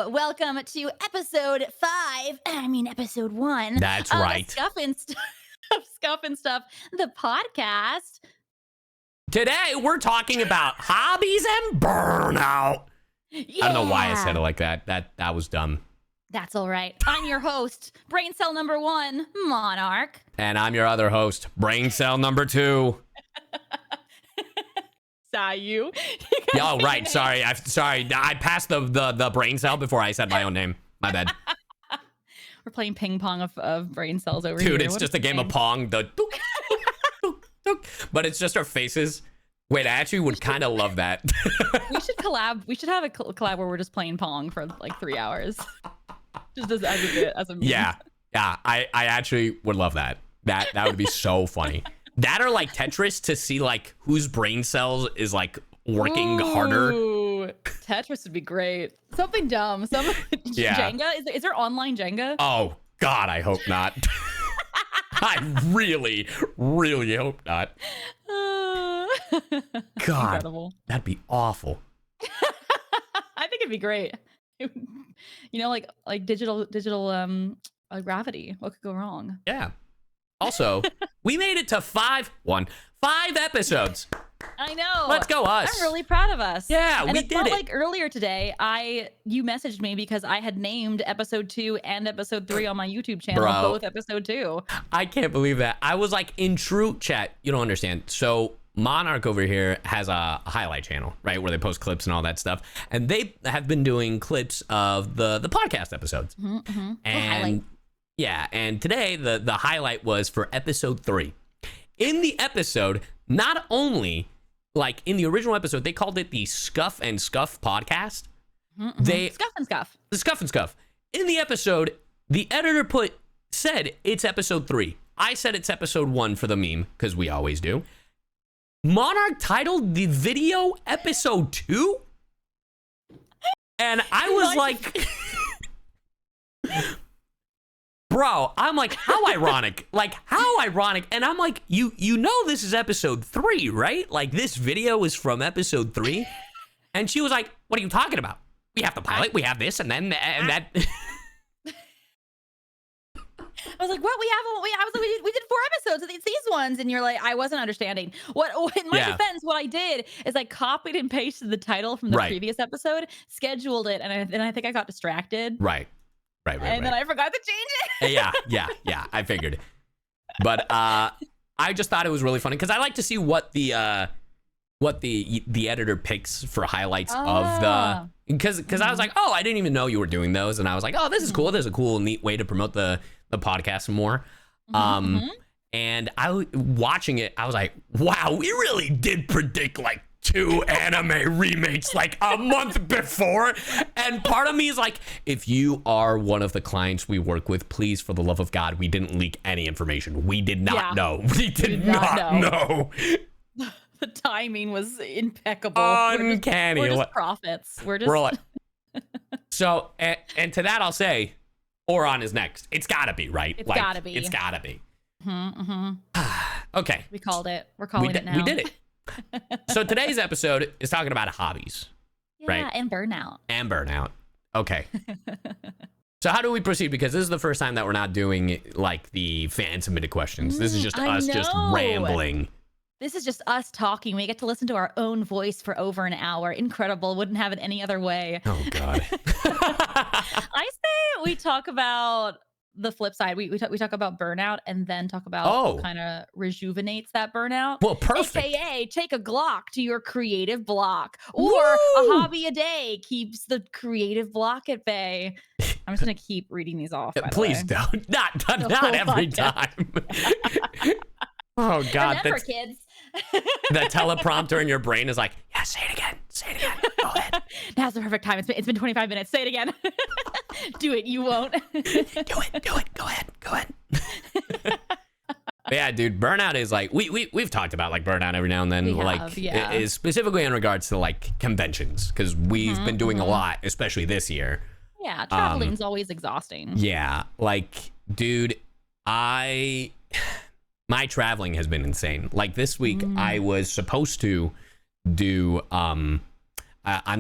Welcome to episode 1. That's right. Scuff and Stuff, the podcast. Today, we're talking about hobbies and burnout. Yeah. I don't know why I said it like that. That was dumb. That's all right. I'm your host, brain cell number 1, Monarch. And I'm your other host, brain cell number 2. CyYu. Oh, right. Sorry. I passed the brain cell before I said my own name. My bad. We're playing ping pong of brain cells over here. Dude, it's just a game of Pong. But it's just our faces. Wait, I actually would kind of love that. We should collab. We should have a collab where we're just playing Pong for like 3 hours. Just as a bit, as a meme. Yeah. I actually would love that. That would be so funny. That or like Tetris to see like whose brain cells is like working harder. Tetris would be great. Something dumb. Yeah. Jenga? Is there online Jenga? Oh God, I hope not. I really, really hope not. God, incredible. That'd be awful. I think it'd be great. You know, like digital gravity. What could go wrong? Yeah. Also, we made it to 5 episodes. I know. Let's go us. I'm really proud of us. Yeah, and we it did felt it. like earlier today, you messaged me because I had named episode 2 and episode 3 on my YouTube channel, both episode 2. I can't believe that. I was like in true chat. You don't understand. So Monarch over here has a highlight channel, right, where they post clips and all that stuff, and they have been doing clips of the podcast episodes. Mm-hmm. And yeah, and today the highlight was for episode 3. In the episode, not only like in the original episode, they called it the Scuff N Stuff podcast. Mm-hmm. Scuff and Stuff. The Scuff and Stuff. In the episode, the editor said it's episode 3. I said it's episode 1 for the meme, because we always do. Monarch titled the video episode 2? And I was like... Bro, I'm like, how ironic? And I'm like, you know this is episode 3, right? Like, this video is from episode 3. And she was like, what are you talking about? We have the pilot, we have this, and then and that. I was like, what? We did 4 episodes of these ones, and you're like, I wasn't understanding. In my defense, what I did is I copied and pasted the title from the previous episode, scheduled it, and I think I got distracted. Right. And then I forgot to change it. Yeah. I figured. But I just thought it was really funny because I like to see what the editor picks for highlights of the, because I was like, oh, I didn't even know you were doing those, and I was like, oh, this is cool. There's a cool, neat way to promote the podcast more. And watching it, I was like, wow, we really did predict like 2 anime remakes like a month before. And part of me is like, if you are one of the clients we work with, please, for the love of God, we didn't leak any information. We did not know. We did not know. The timing was impeccable. Uncanny. We're just prophets. We're like, so, and to that I'll say, Oron is next. It's gotta be, right? It's gotta be. It's gotta be. Okay. We called it. We're calling it now. We did it. So today's episode is talking about hobbies, right? Yeah, and burnout. Okay. So how do we proceed? Because this is the first time that we're not doing like the fan submitted questions. This is just us just rambling. This is just us talking. We get to listen to our own voice for over an hour. Incredible. Wouldn't have it any other way. Oh, God. I say we talk about the flip side. We talk about burnout and then talk about what kind of rejuvenates that burnout. Well, perfect. AKA take a Glock to your creative block, or a hobby a day keeps the creative block at bay. I'm just going to keep reading these off. Please don't. Not every time. Oh, God. Remember, kids. The teleprompter in your brain is like, yeah, say it again. Go ahead. Now's the perfect time. It's been 25 minutes. Say it again. Do it. You won't. Do it. Go ahead. Yeah, dude, burnout is like, we've talked about like burnout every now and then, is specifically in regards to like conventions, because we've been doing a lot, especially this year. Yeah, traveling's always exhausting. Yeah, like, dude, my traveling has been insane. Like this week, I was supposed to do, I'm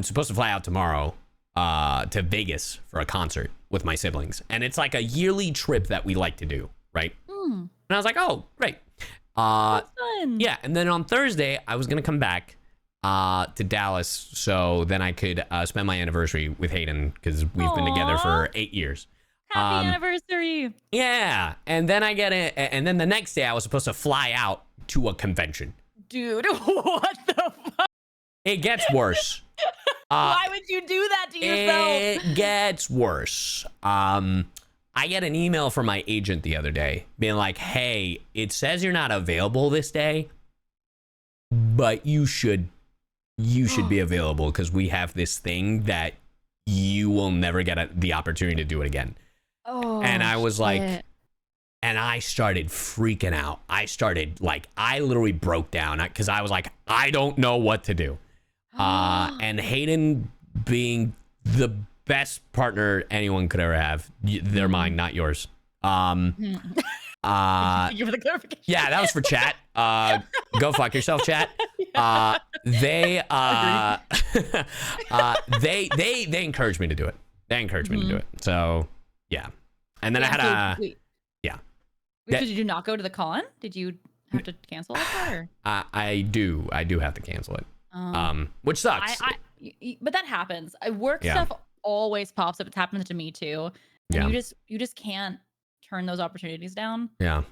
supposed to fly out tomorrow to Vegas for a concert with my siblings, and it's like a yearly trip that we like to do, right? And I was like, oh, great. That's fun. Yeah, and then on Thursday I was gonna come back to Dallas, so then I could spend my anniversary with Hayden, because we've been together for 8 years. Happy anniversary. Yeah, and then I get it, and then the next day I was supposed to fly out to a convention. Dude, what the fuck? It gets worse. Why would you do that to yourself? It gets worse. I get an email from my agent the other day being like, hey, it says you're not available this day, but you should be available, because we have this thing that you will never get the opportunity to do it again. Oh, and I was like, and I started freaking out. I literally broke down, because I was like, I don't know what to do. And Hayden, being the best partner anyone could ever have, they're mine, not yours. Thank you for the clarification. Yeah, that was for chat. Go fuck yourself, chat. They encouraged me to do it. They encouraged me to do it. So yeah. And then I had did you not go to the con? Did you have to cancel it? Or? I do have to cancel it. Which sucks. But that happens. Work stuff always pops up. It's happened to me too. And you just can't turn those opportunities down. Yeah.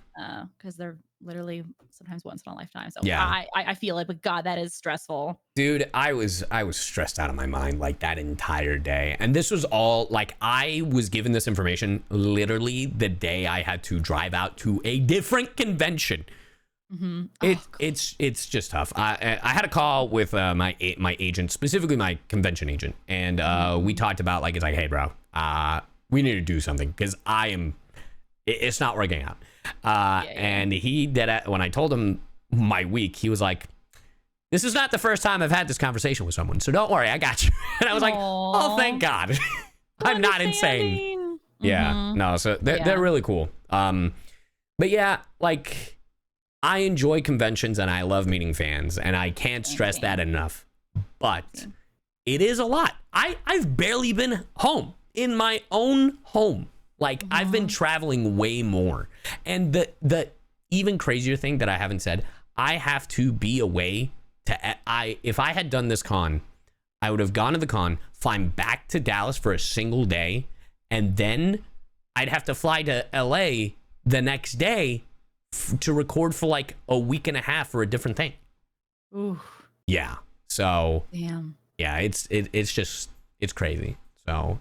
Because they're literally sometimes once in a lifetime. So yeah. I feel it, but God, that is stressful. Dude, I was stressed out of my mind like that entire day. And this was all like, I was given this information literally the day I had to drive out to a different convention. It's just tough. I had a call with my agent, specifically my convention agent, and we talked about like, it's like, hey bro, we need to do something, because it's not working out. And he did it. When I told him my week, he was like, this is not the first time I've had this conversation with someone, so don't worry, I got you. And I was like, oh, thank God. I'm not insane. Yeah, no, so they're really cool. But yeah, like, I enjoy conventions and I love meeting fans, and I can't stress that enough. But it is a lot. I've barely been home in my own home. Like, I've been traveling way more. And the even crazier thing that I haven't said, I have to be away if I had done this con, I would have gone to the con, flying back to Dallas for a single day, and then I'd have to fly to LA the next day to record for like a week and a half for a different thing. Ooh. Yeah. So damn. Yeah, it's just, it's crazy. So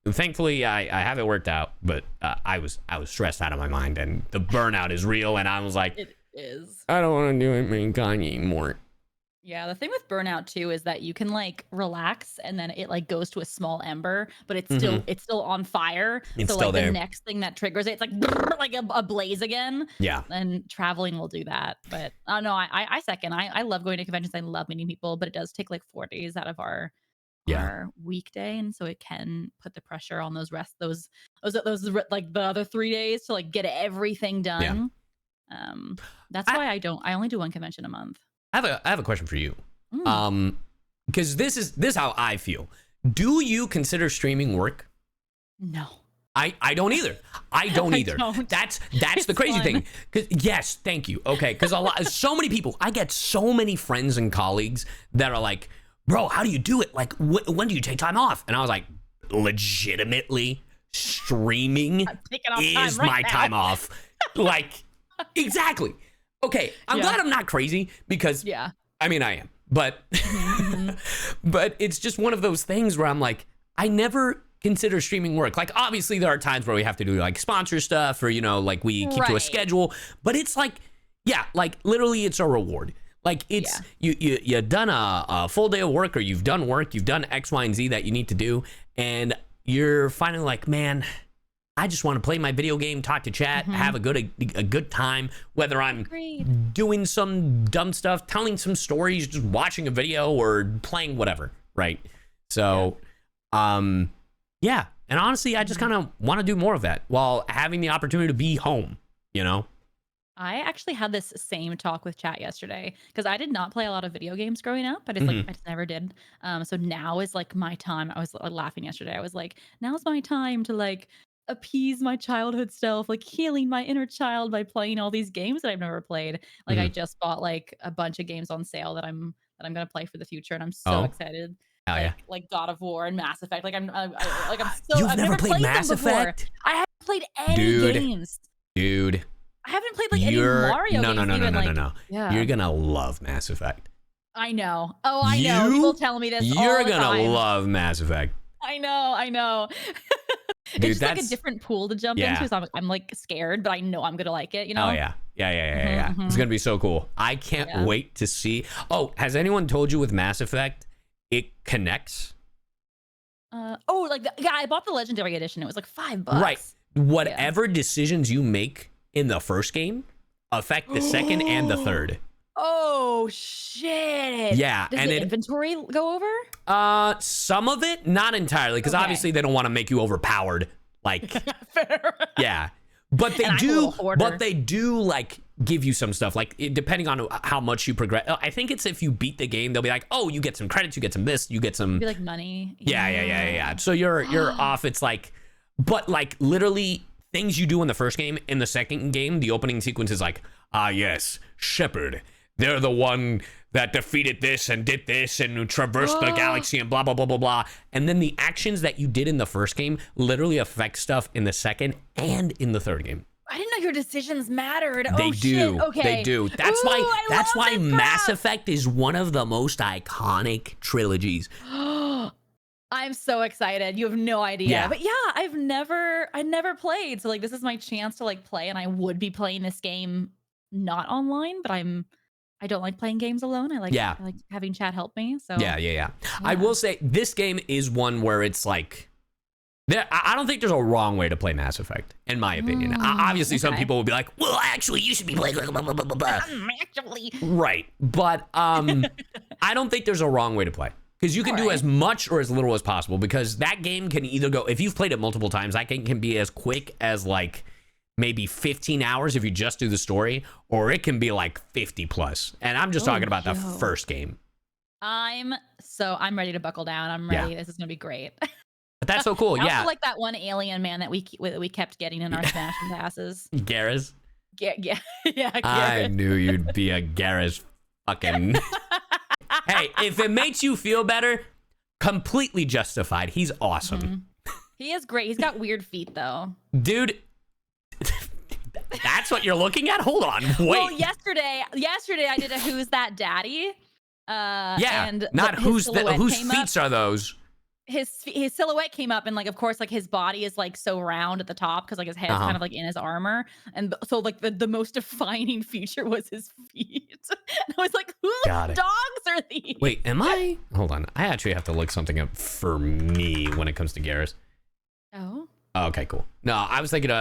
thankfully I have it worked out, but I was stressed out of my mind, and the burnout is real, and I was like, it is. I don't want to do it anymore. Yeah, the thing with burnout too is that you can like relax, and then it like goes to a small ember, but it's still on fire. It's so still like there. The next thing that triggers it, it's like a blaze again. Yeah. And traveling will do that. But no, I second. I love going to conventions. I love meeting people, but it does take like 4 days out of our weekday, and so it can put the pressure on those like the other 3 days to like get everything done. Yeah. That's why I only do one convention a month. I have a question for you. Because this is how I feel. Do you consider streaming work? No. I don't either. I don't either. That's the crazy thing. Yes, thank you. Okay, because so many people, I get so many friends and colleagues that are like, bro, how do you do it? Like, when do you take time off? And I was like, legitimately, streaming is my time off. Like, exactly. Okay, I'm glad I'm not crazy, because I mean, I am, but but it's just one of those things where I'm like, I never consider streaming work. Like, obviously there are times where we have to do like sponsor stuff, or, you know, like we keep to a schedule, but it's like, like literally it's a reward. Like, it's you've done a full day of work, or you've done work, you've done X, Y, and Z that you need to do, and you're finally like, man, I just want to play my video game, talk to chat, have a good time, whether I'm doing some dumb stuff, telling some stories, just watching a video, or playing whatever, right? So, and honestly, I just kind of want to do more of that while having the opportunity to be home, you know? I actually had this same talk with chat yesterday because I did not play a lot of video games growing up. I just never did. So now is like my time. I was laughing yesterday. I was like, now's my time to like appease my childhood self, like healing my inner child by playing all these games that I've never played. Like I Mhm. just bought like a bunch of games on sale that I'm gonna play for the future, and I'm so Oh, excited. hell yeah. Like God of War and Mass Effect. You've I've never never played played them Mass before. Effect? I haven't played any Dude, games. dude. I haven't played, like, any Mario No, no, games no, no, even, no, no, like no. You're yeah. gonna love Mass Effect. I know. Oh, I know. People You, tell me this you're all the gonna time. love Mass Effect. I know. It's Dude, just, like, a that's, different pool to jump yeah. into, so I'm, like, scared, but I know I'm gonna like it, you Oh know? yeah. Yeah. It's Mhm. gonna be so cool. I can't Yeah. wait to see. Oh, has anyone told you with Mass Effect it connects? Like, yeah, I bought the Legendary Edition. It was, like, Right. $5. Yeah. Whatever decisions you make in the first game affect the second and the third. Oh, shit. Yeah, Does and the inventory go over? some of it, not entirely, because Okay. obviously they don't want to make you overpowered. Like, Fair. yeah, but they And I'm a do. little hoarder. But they do like give you some stuff. Like depending on how much you progress. I think it's if you beat the game, they'll be like, oh, you get some credits, you get some this, you get some. Be like money. Yeah. So you're off. It's like, but like literally things you do in the first game, in the second game, the opening sequence is like, ah, yes, Shepard. They're the one that defeated this and did this and traversed the galaxy and blah, blah, blah, blah, blah. And then the actions that you did in the first game literally affect stuff in the second and in the third game. I didn't know your decisions mattered. They Oh, do. shit. Okay. They do. That's Ooh, why I love this Mass crap. Effect is one of the most iconic trilogies. I'm so excited. You have no idea. Yeah. But yeah, I never played. So like this is my chance to like play, and I would be playing this game not online, but I don't like playing games alone. I like having chat help me. So Yeah. I will say this game is one where it's like I don't think there's a wrong way to play Mass Effect, in my opinion. Obviously, some people will be like, well, actually, you should be playing blah, blah, blah, blah, blah. Actually. Right. But I don't think there's a wrong way to play. Because you can do as much or as little as possible, because that game can either go, if you've played it multiple times, that game can be as quick as like maybe 15 hours if you just do the story, or it can be like 50 plus. And I'm just talking about the first game. I'm ready to buckle down. I'm ready. Yeah. This is going to be great. But that's so cool. I yeah. also like that one alien man that we kept getting in our Smash and passes. Garrus? Yeah. Garrus. I knew you'd be a Garrus fucking... Hey, if it makes you feel better, completely justified. He's awesome. Mm-hmm. He is great. He's got weird feet, though. Dude, that's what you're looking at? Hold on, wait. Well, yesterday I did a Who's That Daddy? And not whose feet are those? His silhouette came up, and like of course like his body is like so round at the top because like his head's kind of like in his armor, and so like the most defining feature was his feet. And I was like, whose dogs are these? Wait, am I? Hold on, I actually have to look something up for me when it comes to Garrus. Oh, okay, cool. No, I was thinking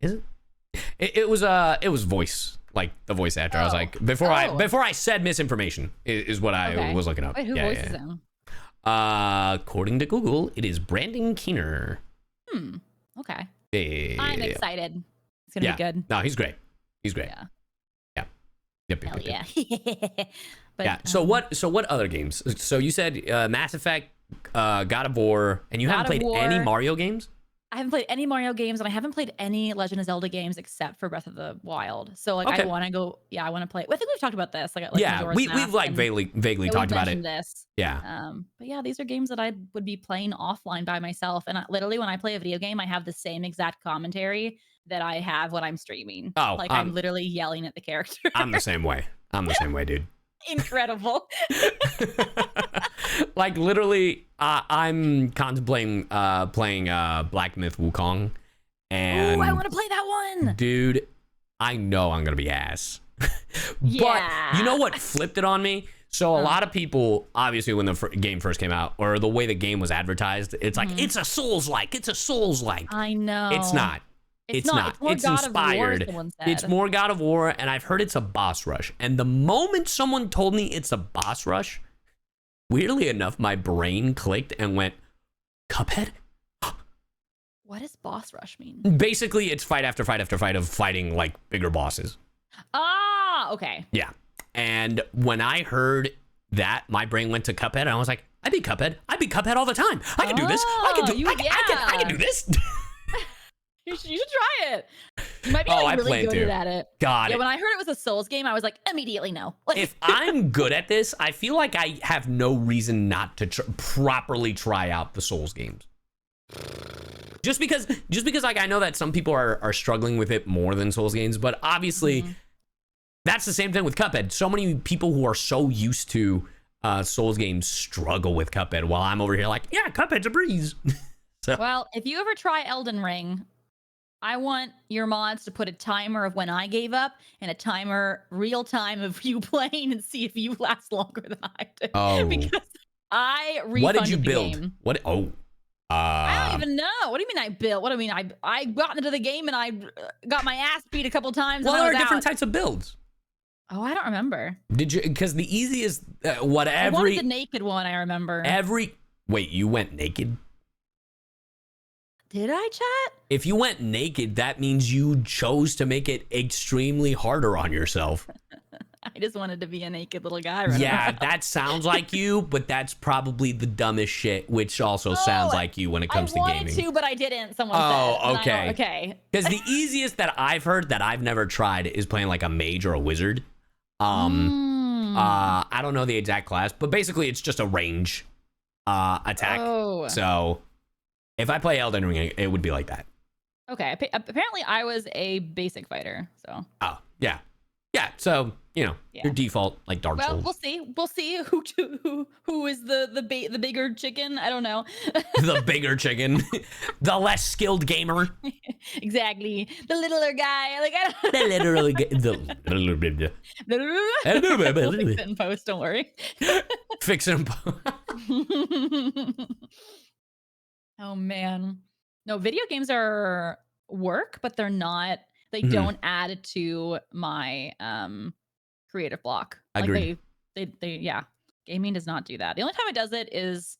is it? It was voice, like the voice actor. I was like, before I said misinformation is what I was looking up. Wait, who voices him? According to Google, it is Brandon Keener. Okay. Yeah. I'm excited. It's gonna be good. No, he's great. He's great. Yeah. Yep. Yeah. But, yeah. So what other games? So you said Mass Effect, God of War, and you haven't played any Mario games? I haven't played any Mario games, and I haven't played any Legend of Zelda games except for Breath of the Wild. So like I want to go. Yeah, I want to play. I think we've talked about this. Like we've like vaguely talked about it. This. Yeah. But yeah, these are games that I would be playing offline by myself. And literally, when I play a video game, I have the same exact commentary that I have when I'm streaming. Oh, like I'm literally yelling at the character. I'm the same way. Dude. Incredible. Like literally, I'm contemplating playing Black Myth Wukong, and I want to play that one, dude. I know I'm gonna be ass, but you know what flipped it on me? So a lot of people, obviously, when the game first came out, or the way the game was advertised, it's like it's a Souls-like. It's a Souls-like. I know. It's not. It's not. It's inspired. It's more God of War, and I've heard it's a boss rush. And the moment someone told me it's a boss rush, weirdly enough, my brain clicked and went, Cuphead? What does boss rush mean? Basically, it's fight after fight after fight of fighting like bigger bosses. Ah, okay. Yeah. And when I heard that, my brain went to Cuphead, and I was like, I beat Cuphead. I beat Cuphead all the time. I can do this. I can do this. You should try it. You might be like really good at it. Got it. When I heard it was a Souls game, I was like, immediately no. Like, if I'm good at this, I feel like I have no reason not to properly try out the Souls games. Just because like I know that some people are struggling with it more than Souls games, but obviously that's the same thing with Cuphead. So many people who are so used to Souls games struggle with Cuphead, while I'm over here like, yeah, Cuphead's a breeze. So. Well, if you ever try Elden Ring, I want your mods to put a timer of when I gave up and a timer real time of you playing and see if you last longer than I do. Oh. Because I refunded what did you build? The game. What? Oh. I don't even know. What do you mean I built? What do you mean I got into the game and I got my ass beat a couple times? Well, and there are different types of builds. Oh, I don't remember. Did you? Because the easiest, I wanted the naked one. I remember. Wait, you went naked? Did I, chat? If you went naked, that means you chose to make it extremely harder on yourself. I just wanted to be a naked little guy. Yeah, that sounds like you, but that's probably the dumbest shit, which also sounds like you when it comes to gaming. I wanted to, but I didn't. Someone said. Oh, okay. Okay. Because the easiest that I've heard that I've never tried is playing like a mage or a wizard. I don't know the exact class, but basically it's just a range attack. Oh. So if I play Elden Ring, it would be like that. Okay. Apparently I was a basic fighter, so. Oh, yeah. Yeah, so, your default, like Dark Souls. Well, we'll see who is the bigger chicken. I don't know. The bigger chicken. The less skilled gamer. Exactly. The littler guy. Like, I don't the literal the We'll fix it in post, don't worry. Fix it in post. Oh, man. No, video games are work, but they're not. They don't add to my creative block. Agreed. Like they gaming does not do that. The only time it does it is,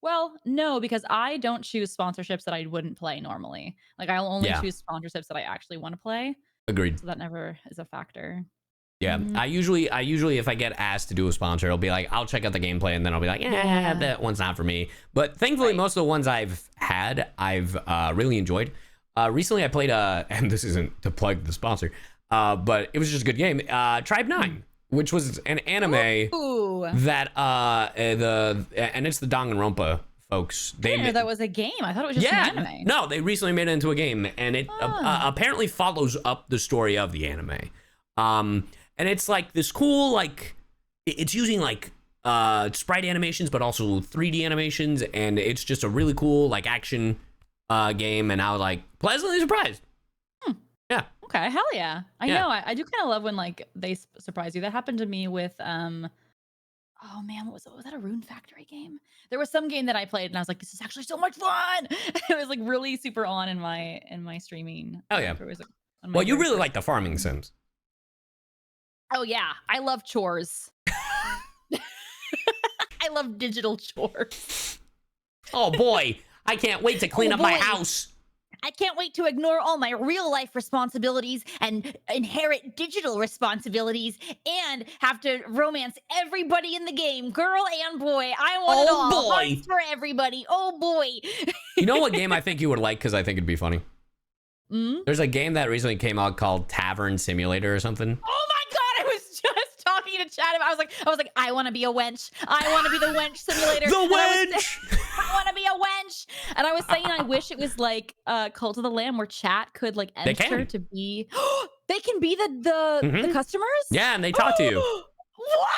well, no, because I don't choose sponsorships that I wouldn't play normally. Like I'll only choose sponsorships that I actually want to play. Agreed. So that never is a factor. Yeah, I usually if I get asked to do a sponsor, it'll be like, I'll check out the gameplay, and then I'll be like, that one's not for me. But thankfully, most of the ones I've had, I've really enjoyed. Recently I played and this isn't to plug the sponsor, but it was just a good game. Tribe 9, which was an anime that and it's the Danganronpa folks. That was a game. I thought it was just an anime. No, they recently made it into a game, and it apparently follows up the story of the anime. And it's like this cool, like it's using like sprite animations, but also 3D animations, and it's just a really cool like action game, and I was like pleasantly surprised. Yeah. Okay. Hell yeah. I know. I do kind of love when like they surprise you. That happened to me with oh man, what was it? Was that a Rune Factory game? There was some game that I played and I was like, this is actually so much fun. It was like really super on in my streaming. Oh yeah. Well, you really like the farming sims. Oh yeah. I love chores. I love digital chores. Oh boy. I can't wait to clean up my house. I can't wait to ignore all my real life responsibilities and inherit digital responsibilities and have to romance everybody in the game, girl and boy. I want it all. Boy. Hearts for everybody. Oh boy. You know what game I think you would like, because I think it'd be funny? There's a game that recently came out called Tavern Simulator or something. Oh my god, I was just talking to Chad. I was like, I want to be a wench. I want to be the wench simulator. The wench. I want to be a wench. And I was saying, I wish it was like Cult of the Lamb, where chat could like enter to be. They can be the customers. Yeah, and they talk to you. What?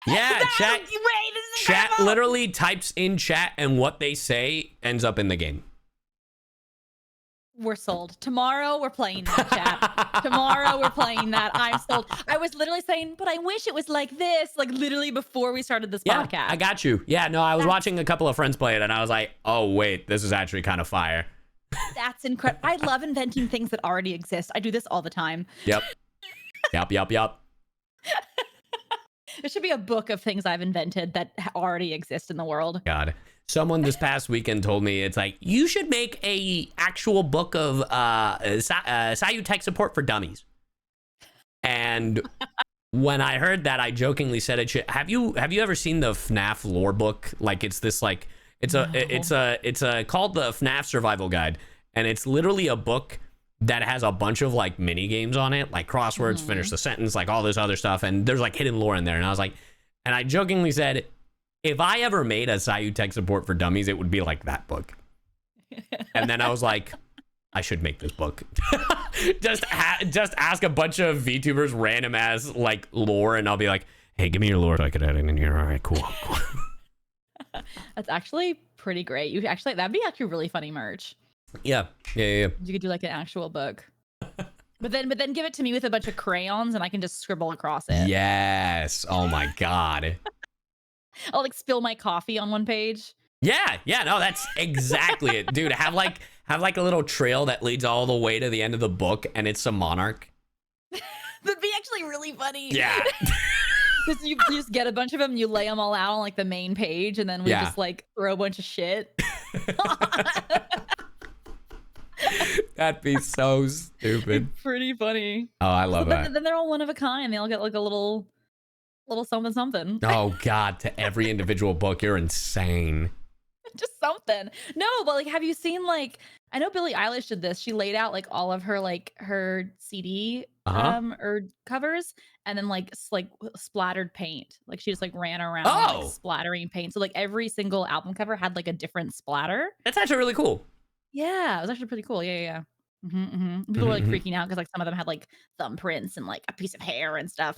Yeah, chat. This is chat incredible. literally types in chat, and what they say ends up in the game. We're sold. Tomorrow we're playing that, chat. Tomorrow we're playing that. I'm sold. I was literally saying, but I wish it was like this, like literally before we started this podcast. I got you. Yeah, no, I was watching a couple of friends play it, and I was like, oh wait, this is actually kind of fire. That's incredible. I love inventing things that already exist. I do this all the time. Yep. There should be a book of things I've invented that already exist in the world. God. someone this past weekend told me, it's like, you should make a actual book of CyU tech support for dummies. And when I heard that, I jokingly said it should. Have you ever seen the FNAF lore book? Like, it's this like it's a called the FNAF Survival Guide, and it's literally a book that has a bunch of like mini games on it, like crosswords, finish the sentence, like all this other stuff, and there's like hidden lore in there. And I was like, and I jokingly said, if I ever made a CyU tech support for dummies, it would be like that book. And then I was like, I should make this book. just ask a bunch of VTubers random as like lore, and I'll be like, hey, give me your lore so I could add it in here. All right, cool. That's actually pretty great. That'd be actually really funny merch. Yeah. You could do like an actual book. But then give it to me with a bunch of crayons and I can just scribble across it. Yes. Oh my God. I'll like spill my coffee on one page. Yeah, no, that's exactly it. Dude, have like a little trail that leads all the way to the end of the book, and it's a monarch. That'd be actually really funny. Yeah. Because you just get a bunch of them, you lay them all out on like the main page, and then we just like throw a bunch of shit. That'd be so stupid. Pretty funny. Oh, I love that. Then they're all one of a kind. They all get like a little something. Oh God, to every individual book, you're insane. Just something. No, but like, have you seen like? I know Billie Eilish did this. She laid out like all of her CD or covers, and then like splattered paint. Like she just like ran around like, splattering paint. So like every single album cover had like a different splatter. That's actually really cool. Yeah, it was actually pretty cool. Yeah. People were like freaking out because like some of them had like thumbprints and like a piece of hair and stuff.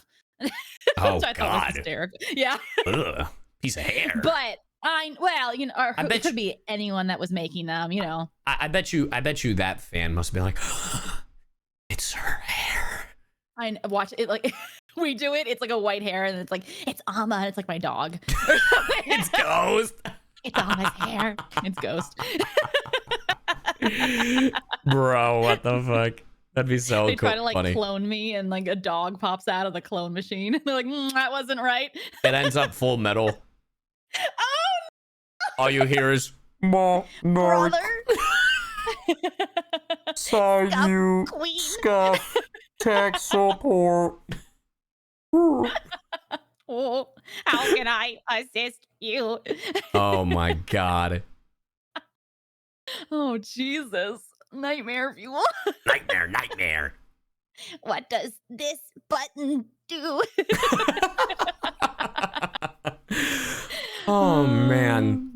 Oh Which I thought was hysterical. Yeah. Ugh, piece of hair. But it could be anyone that was making them, you know. I bet you that fan must be like, it's her hair. I watch it like we do it. It's like a white hair, and it's like it's Amma. And it's like my dog. It's Ghost. It's Amma's hair. It's Ghost. Bro, what the fuck? That'd be so they cool. try to like funny. clone me, and like a dog pops out of the clone machine. They're like, that wasn't right. It ends up Full Metal. Oh, all you hear is brother. CyU Scuff tech support. Oh, how can I assist you? Oh my God. Oh Jesus. Nightmare if you want. Nightmare. What does this button do? Oh man.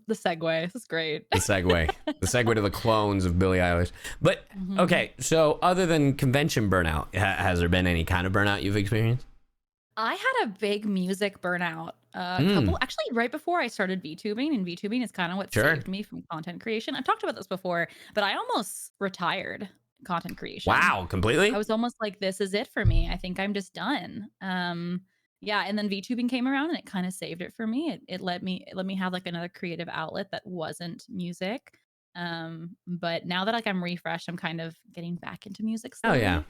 The segue. This is great. The segue to the clones of Billie Eilish. But okay, so other than convention burnout, has there been any kind of burnout you've experienced? I had a big music burnout couple, actually right before I started VTubing, and VTubing is kind of what saved me from content creation. I've talked about this before, but I almost retired content creation. Wow, completely? I was almost like, this is it for me. I think I'm just done. Yeah, and then VTubing came around and it kind of saved it for me. It let me have like another creative outlet that wasn't music. But now that like I'm refreshed, I'm kind of getting back into music slowly. Oh yeah.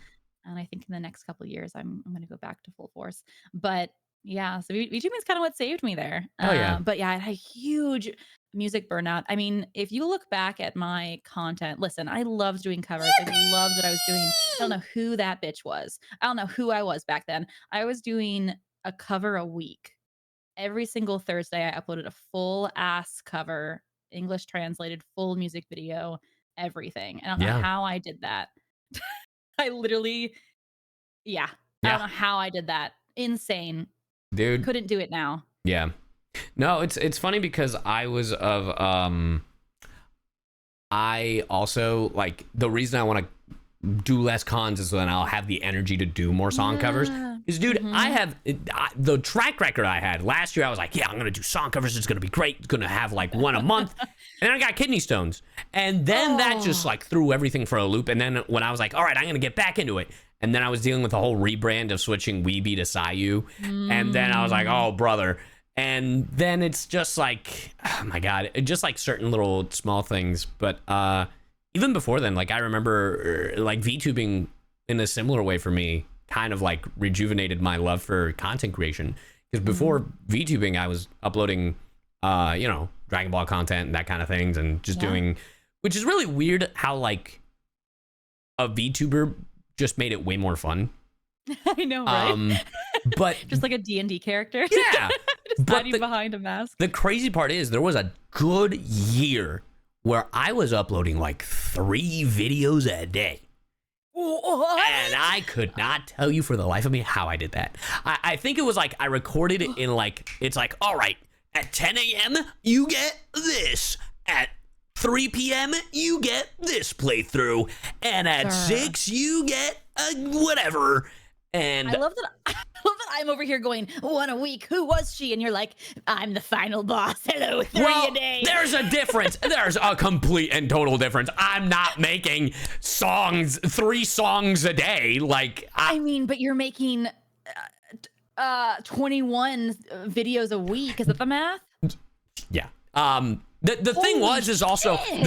And I think in the next couple of years, I'm going to go back to full force. But yeah, so VTubing is kind of what saved me there. Oh yeah. But yeah, I had a huge music burnout. I mean, if you look back at my content, listen, I loved doing covers. I loved what I was doing. I don't know who that bitch was. I don't know who I was back then. I was doing a cover a week. Every single Thursday, I uploaded a full ass cover, English translated, full music video, everything. And I don't know how I did that. I literally, I don't know how I did that. Insane. Dude. Couldn't do it now. Yeah. No, it's funny because I was I also like the reason I want to do less cons is so then I'll have the energy to do more song covers. Is dude, I have the track record I had last year. I was like, yeah, I'm going to do song covers. It's going to be great. It's going to have like one a month. And then I got kidney stones. And then that just like threw everything for a loop. And then when I was like, all right, I'm going to get back into it. And then I was dealing with the whole rebrand of switching Weeby to CyU. And then I was like, oh, brother. And then it's just like, oh my God, just like certain little small things. But even before then, like I remember like VTubing in a similar way for me kind of like rejuvenated my love for content creation. Because before VTubing, I was uploading Dragon Ball content and that kind of things, and just doing, which is really weird how like a VTuber just made it way more fun. I know, right? But just like a D&D character. Yeah. Just hiding behind a mask. The crazy part is there was a good year where I was uploading like 3 videos a day. What? And I could not tell you for the life of me how I did that. I think it was like I recorded it in like, it's like, all right, at 10 a.m. you get this. At 3 p.m. you get this playthrough. And at 6 you get whatever. And I love that I'm over here going, 1 a week. Who was she? And you're like, I'm the final boss. Hello, 3 a day. There's a difference. There's a complete and total difference. I'm not making 3 songs a day. Like, I mean, but you're making 21 videos a week. Is that the math? Yeah. The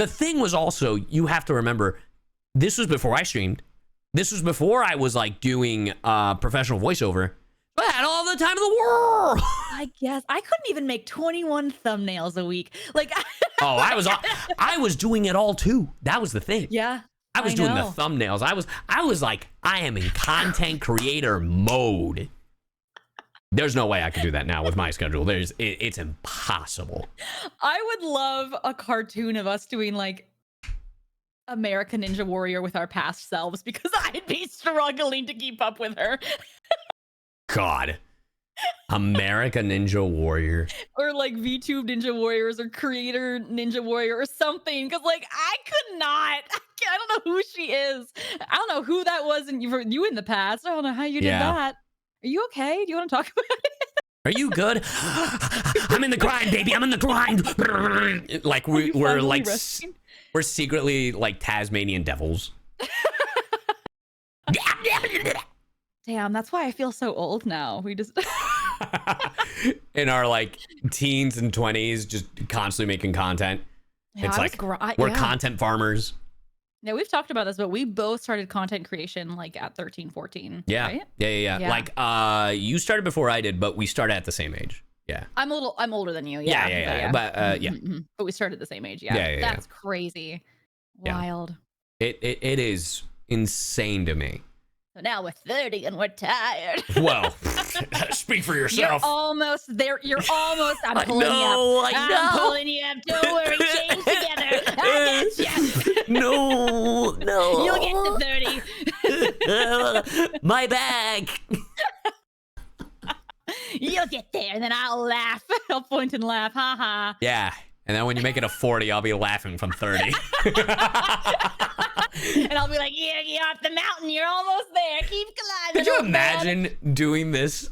thing was also, you have to remember, this was before I streamed. This was before I was like doing professional voiceover. I had all the time in the world. I guess I couldn't even make 21 thumbnails a week. Like, I was doing it all too. That was the thing. Yeah, I was doing the thumbnails. I was like, I am in content creator mode. There's no way I could do that now with my schedule. It's impossible. I would love a cartoon of us doing like American Ninja Warrior with our past selves, because I'd be struggling to keep up with her. God. American Ninja Warrior. Or like VTube Ninja Warriors or Creator Ninja Warrior or something. Because like I could not. I don't know who she is. I don't know who that was in you in the past. I don't know how you did that. Are you okay? Do you want to talk about it? Are you good? I'm in the grind, baby. I'm in the grind. Like we're like resting? We're secretly like Tasmanian devils. Damn, that's why I feel so old now. We just in our like teens and 20s, just constantly making content. Yeah, it's like we're content farmers. Yeah, we've talked about this, but we both started content creation like at 13, 14. Yeah. Right? Yeah. Like you started before I did, but we started at the same age. Yeah. I'm older than you. Yeah. But yeah. But we started the same age. Yeah. That's crazy. Wild. It is insane to me. So now we're 30 and we're tired. Well, speak for yourself. You're almost there. I'm pulling you up. I'm pulling you up. Don't worry. Change together. I got you. No. You'll get to 30. My back. You'll get there, and then I'll laugh. I'll point and laugh. Ha ha. Yeah. And then when you make it a 40, I'll be laughing from 30. And I'll be like, you're off the mountain. You're almost there. Keep climbing. Could you imagine doing this?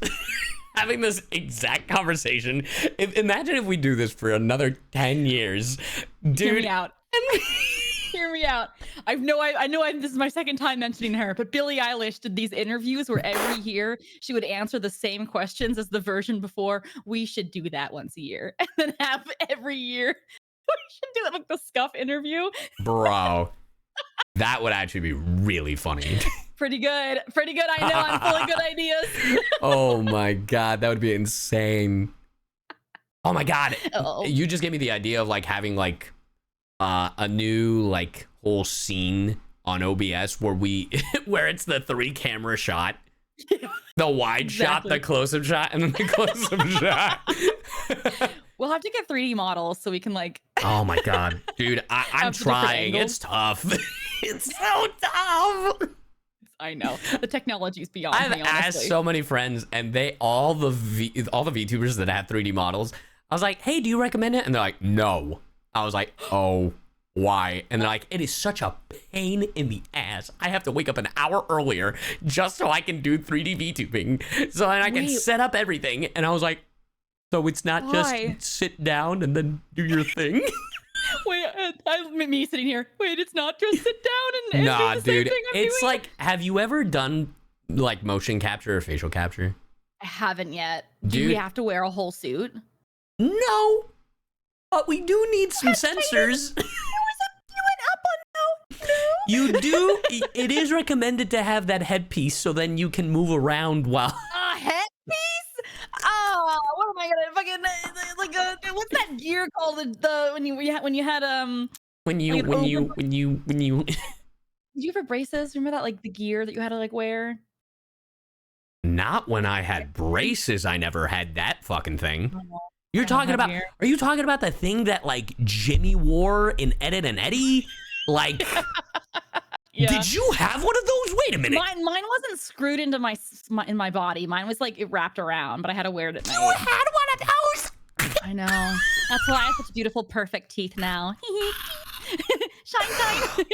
Having this exact conversation? Imagine if we do this for another 10 years. Dude. Hear me out. Hear me out. I know this is my second time mentioning her, but Billie Eilish did these interviews where every year she would answer the same questions as the version before. We should do that once a year. And then have every year. We should do it like the Scuff interview. Bro. That would actually be really funny. Pretty good. I know. I'm full of good ideas. Oh my God. That would be insane. Oh my God. You just gave me the idea of like having like a new like whole scene on OBS where it's the 3 camera shot, the wide shot, the close-up shot, and then the close-up shot. We'll have to get 3D models so we can like. Oh my God, dude, I'm trying. It's tough. It's so tough. I know the technology is beyond me. I've asked so many friends, and all the VTubers that have 3D models. I was like, hey, do you recommend it? And they're like, no. I was like, oh, why? And they're like, it is such a pain in the ass. I have to wake up an hour earlier just so I can do 3D VTubing. So I can set up everything. And I was like, so it's not just sit down and then do your thing? Me sitting here. Wait, it's not just sit down and nah, do the dude. Same thing I'm it's doing? Like, have you ever done like motion capture or facial capture? I haven't yet. Do we have to wear a whole suit? No. But we do need some sensors. You do. It is recommended to have that headpiece so then you can move around while. A headpiece? Oh, what my god! Fucking like what's that gear called? The when you had when you did you ever braces? Remember that like the gear that you had to like wear? Not when I had braces. I never had that fucking thing. You're I don't talking have about? gear. Are you talking about the thing that like Jimmy wore in Ed, and Eddie? Like, Yeah. did you have one of those? Wait a minute. Mine wasn't screwed into my body. Mine was like it wrapped around, but I had to wear it at night. You had one of those? I know. That's why I have such beautiful, perfect teeth now. Shine.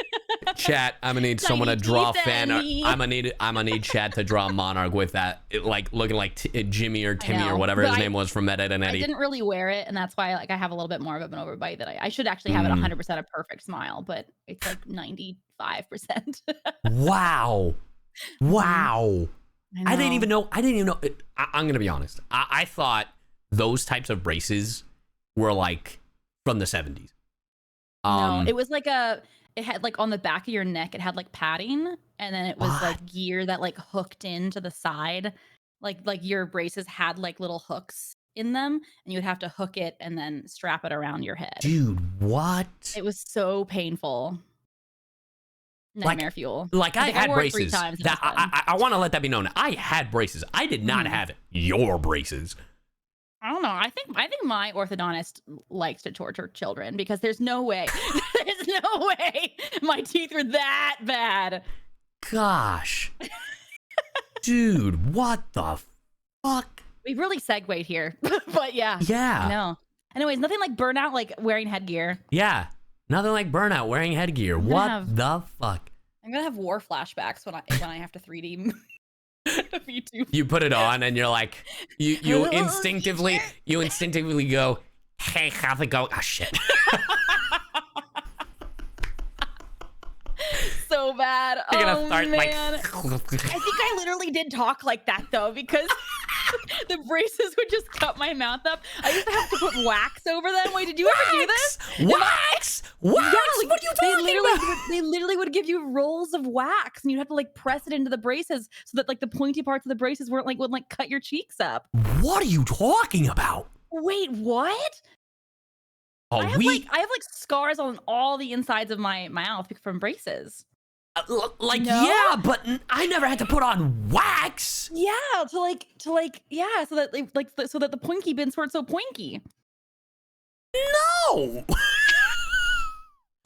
Chat, I'm gonna need someone to draw fan art. I'm gonna need Chat to draw Monarch with that, like looking like Jimmy or Timmy or whatever his name was from Ed, and Eddie. I didn't really wear it, and that's why like I have a little bit more of an overbite that I should actually have it 100% a perfect smile, but it's like 95%. Wow. I didn't even know. I'm gonna be honest. I thought those types of braces were like from the 70s. No, it was like it had like on the back of your neck, it had like padding, and then it was like gear that like hooked into the side. Like your braces had like little hooks in them, and you would have to hook it and then strap it around your head. Dude, what? It was so painful. Nightmare fuel. Like I had braces. That I want to let that be known. I had braces. I did not have your braces. I don't know. I think my orthodontist likes to torture children because there's no way my teeth were that bad. Gosh. Dude, what the fuck? We've really segued here. But yeah. Yeah. No. Anyways, nothing like burnout like wearing headgear. Yeah. Nothing like burnout wearing headgear. What the fuck? I'm gonna have war flashbacks when I have to 3D VTube. You put it on and you're like, you instinctively go, hey, how's it go? Oh shit. So bad. You're gonna start man. like. I think I literally did talk like that though, because the braces would just cut my mouth up. I used to have to put wax over them. Wait, did you ever do this? Wax? Yeah, What are you talking about? They literally would give you rolls of wax, and you'd have to like press it into the braces so that like the pointy parts of the braces would cut your cheeks up. What are you talking about? Wait, what? I have like scars on all the insides of my mouth from braces. Yeah, but I never had to put on wax. Yeah, so that the poinky bits weren't so poinky. No.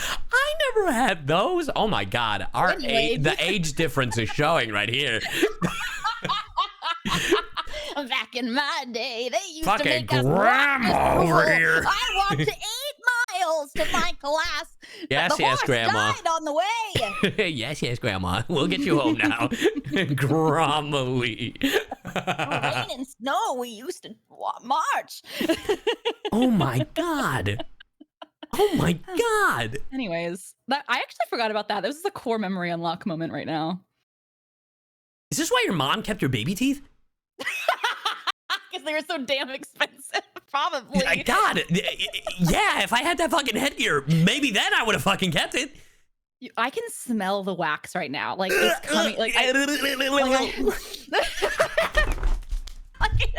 I never had those. Oh my god, the age difference is showing right here. Back in my day, they used fucking to make us grandma over here. I walked 8 miles to my class. Yes, the horse grandma. died on the way. yes, grandma. We'll get you home now. Grandma-ly. Rain and snow, we used to march. Oh my god. Oh my god. Anyways, I actually forgot about that. This is a core memory unlock moment right now. Is this why your mom kept your baby teeth? Because they were so damn expensive, probably. God, yeah, if I had that fucking headgear, maybe then I would have fucking kept it. I can smell the wax right now. Like, it's coming. Like, it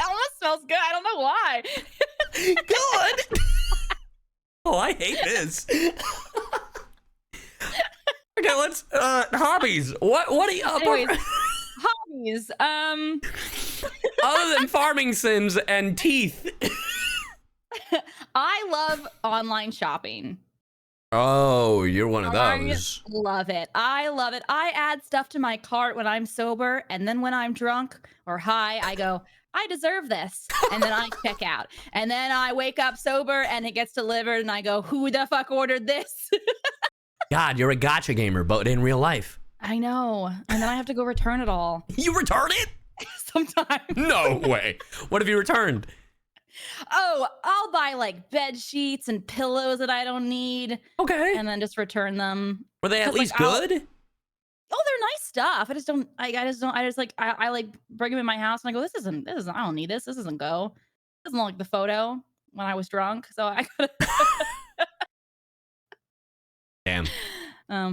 almost smells good. I don't know why. Good. Oh, I hate this. Okay, let's hobbies. What are you up? Anyways, hobbies. Other than farming sims and teeth. I love online shopping. Oh, you're one of those. I love it. I add stuff to my cart when I'm sober, and then when I'm drunk or high, I go, I deserve this. And then I check out. And then I wake up sober and it gets delivered and I go, who the fuck ordered this? God, you're a gotcha gamer, but in real life. I know. And then I have to go return it all. You return it? Sometimes. No way. What have you returned? Oh, I'll buy like bed sheets and pillows that I don't need. Okay. And then just return them. Were they at least good? Oh, they're nice stuff. I like bring them in my house and I go, this isn't, I don't need this. This doesn't go. It doesn't look like the photo when I was drunk. So I gotta. Damn.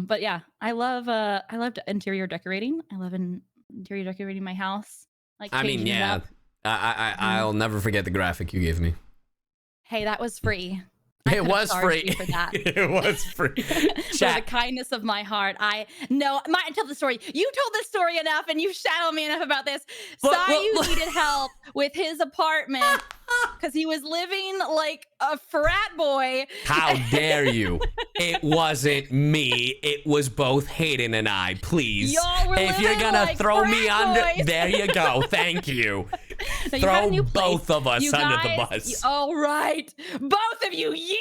But yeah, I love interior decorating. I love interior decorating my house. Like, I mean, yeah, I'll never forget the graphic you gave me. Hey, that was free. It was free. For that. It was free. For the kindness of my heart. Tell the story. You told this story enough and you shadowed me enough about this. CyYu needed help with his apartment because he was living like a frat boy. How dare you? It wasn't me. It was both Hayden and I. Please. Y'all were if you're gonna like throw me under, boys. there you go. Thank you. So throw both of us under the bus. All right. Both of you, yeet.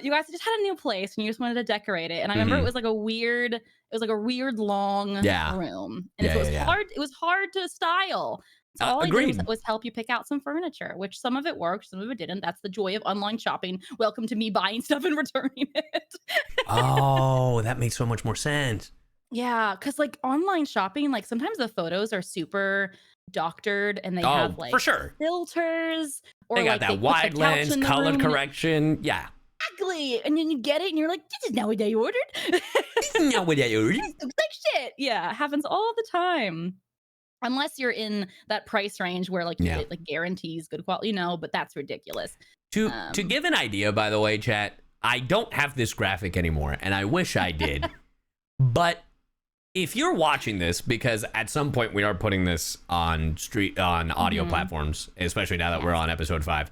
You guys just had a new place and you just wanted to decorate it. And I remember it was like a weird long room. And it was hard to style. So all I did was help you pick out some furniture, which some of it worked, some of it didn't. That's the joy of online shopping. Welcome to me buying stuff and returning it. Oh, that makes so much more sense. Yeah, because like online shopping, like sometimes the photos are super doctored and they have like for sure filters or they got that wide lens, color correction. Yeah. Exactly. And then you get it and you're like, this is not what I ordered. This is not what I ordered. This looks like shit. Yeah, it happens all the time. Unless you're in that price range where like it like guarantees good quality, but that's ridiculous. To give an idea, by the way, chat, I don't have this graphic anymore and I wish I did. But if you're watching this, because at some point we are putting this on audio platforms, especially now that we're on episode 5.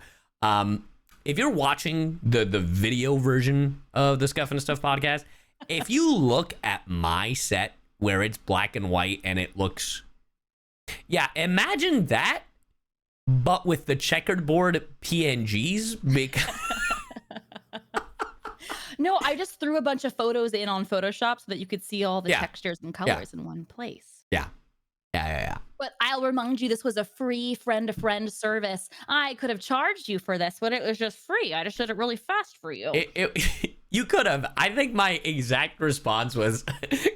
If you're watching the video version of the Scuff N Stuff podcast, if you look at my set where it's black and white and it looks, imagine that, but with the checkerboard PNGs because. No, I just threw a bunch of photos in on Photoshop so that you could see all the textures and colors in one place. Yeah. But I'll remind you, this was a free friend-to-friend service. I could have charged you for this, but it was just free. I just did it really fast for you. You could have. I think my exact response was,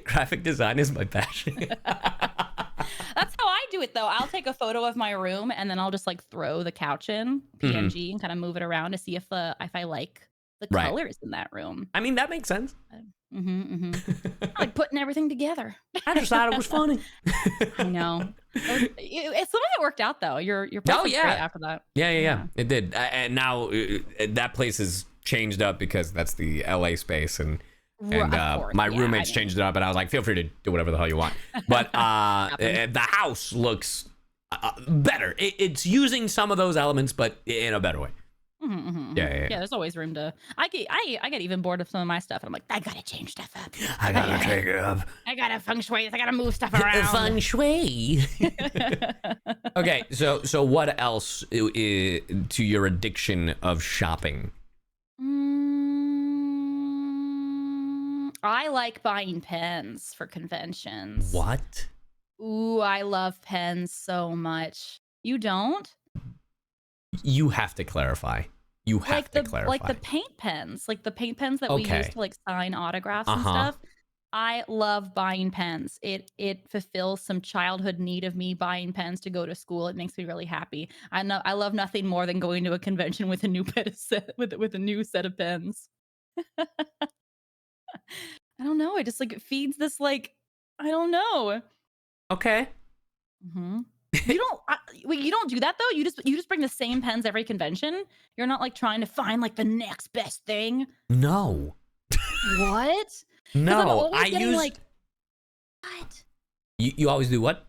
graphic design is my passion. That's how I do it, though. I'll take a photo of my room, and then I'll just like throw the couch in PNG and kind of move it around to see if I like the colors in that room. I mean, that makes sense. Like putting everything together. I just thought it was funny. I know. Some of it worked out though. Your place was great after that. Yeah. It did. And now that place is changed up because that's the LA space and my roommates changed it up and I was like, feel free to do whatever the hell you want. But the house looks better. It's using some of those elements, but in a better way. Yeah. There's always room to. I get even bored of some of my stuff, and I'm like, I gotta change stuff up. I gotta take it up. I gotta feng shui. I gotta move stuff around. Feng shui. Okay, so what else to your addiction of shopping? I like buying pens for conventions. What? Ooh, I love pens so much. You don't? You have to clarify. You have to clarify. Like the paint pens. Like the paint pens that we use to like sign autographs and stuff. I love buying pens. It fulfills some childhood need of me buying pens to go to school. It makes me really happy. I love nothing more than going to a convention with a new with a new set of pens. I don't know. It just like it feeds this like I don't know. Okay. You don't do that though. You just bring the same pens every convention. You're not like trying to find like the next best thing. No. What? No, I use like what? You always do what?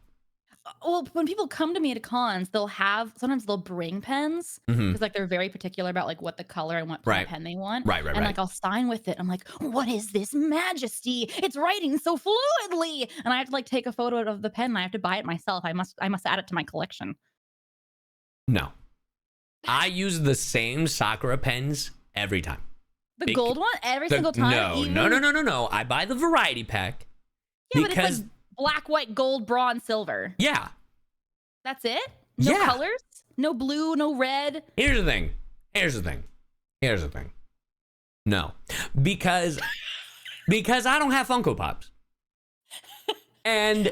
Well, when people come to me at cons, sometimes they'll bring pens because like they're very particular about like what the color and what pen they want. Right. And like I'll sign with it. I'm like, what is this majesty? It's writing so fluidly, and I have to like take a photo of the pen. And I have to buy it myself. I must add it to my collection. No, I use the same Sakura pens every time. The gold one every single time. No. I buy the variety pack. Yeah, because but it's like black, white, gold, bronze, silver. Yeah. That's it? No colors? No blue, no red? Here's the thing. No. Because I don't have Funko Pops. And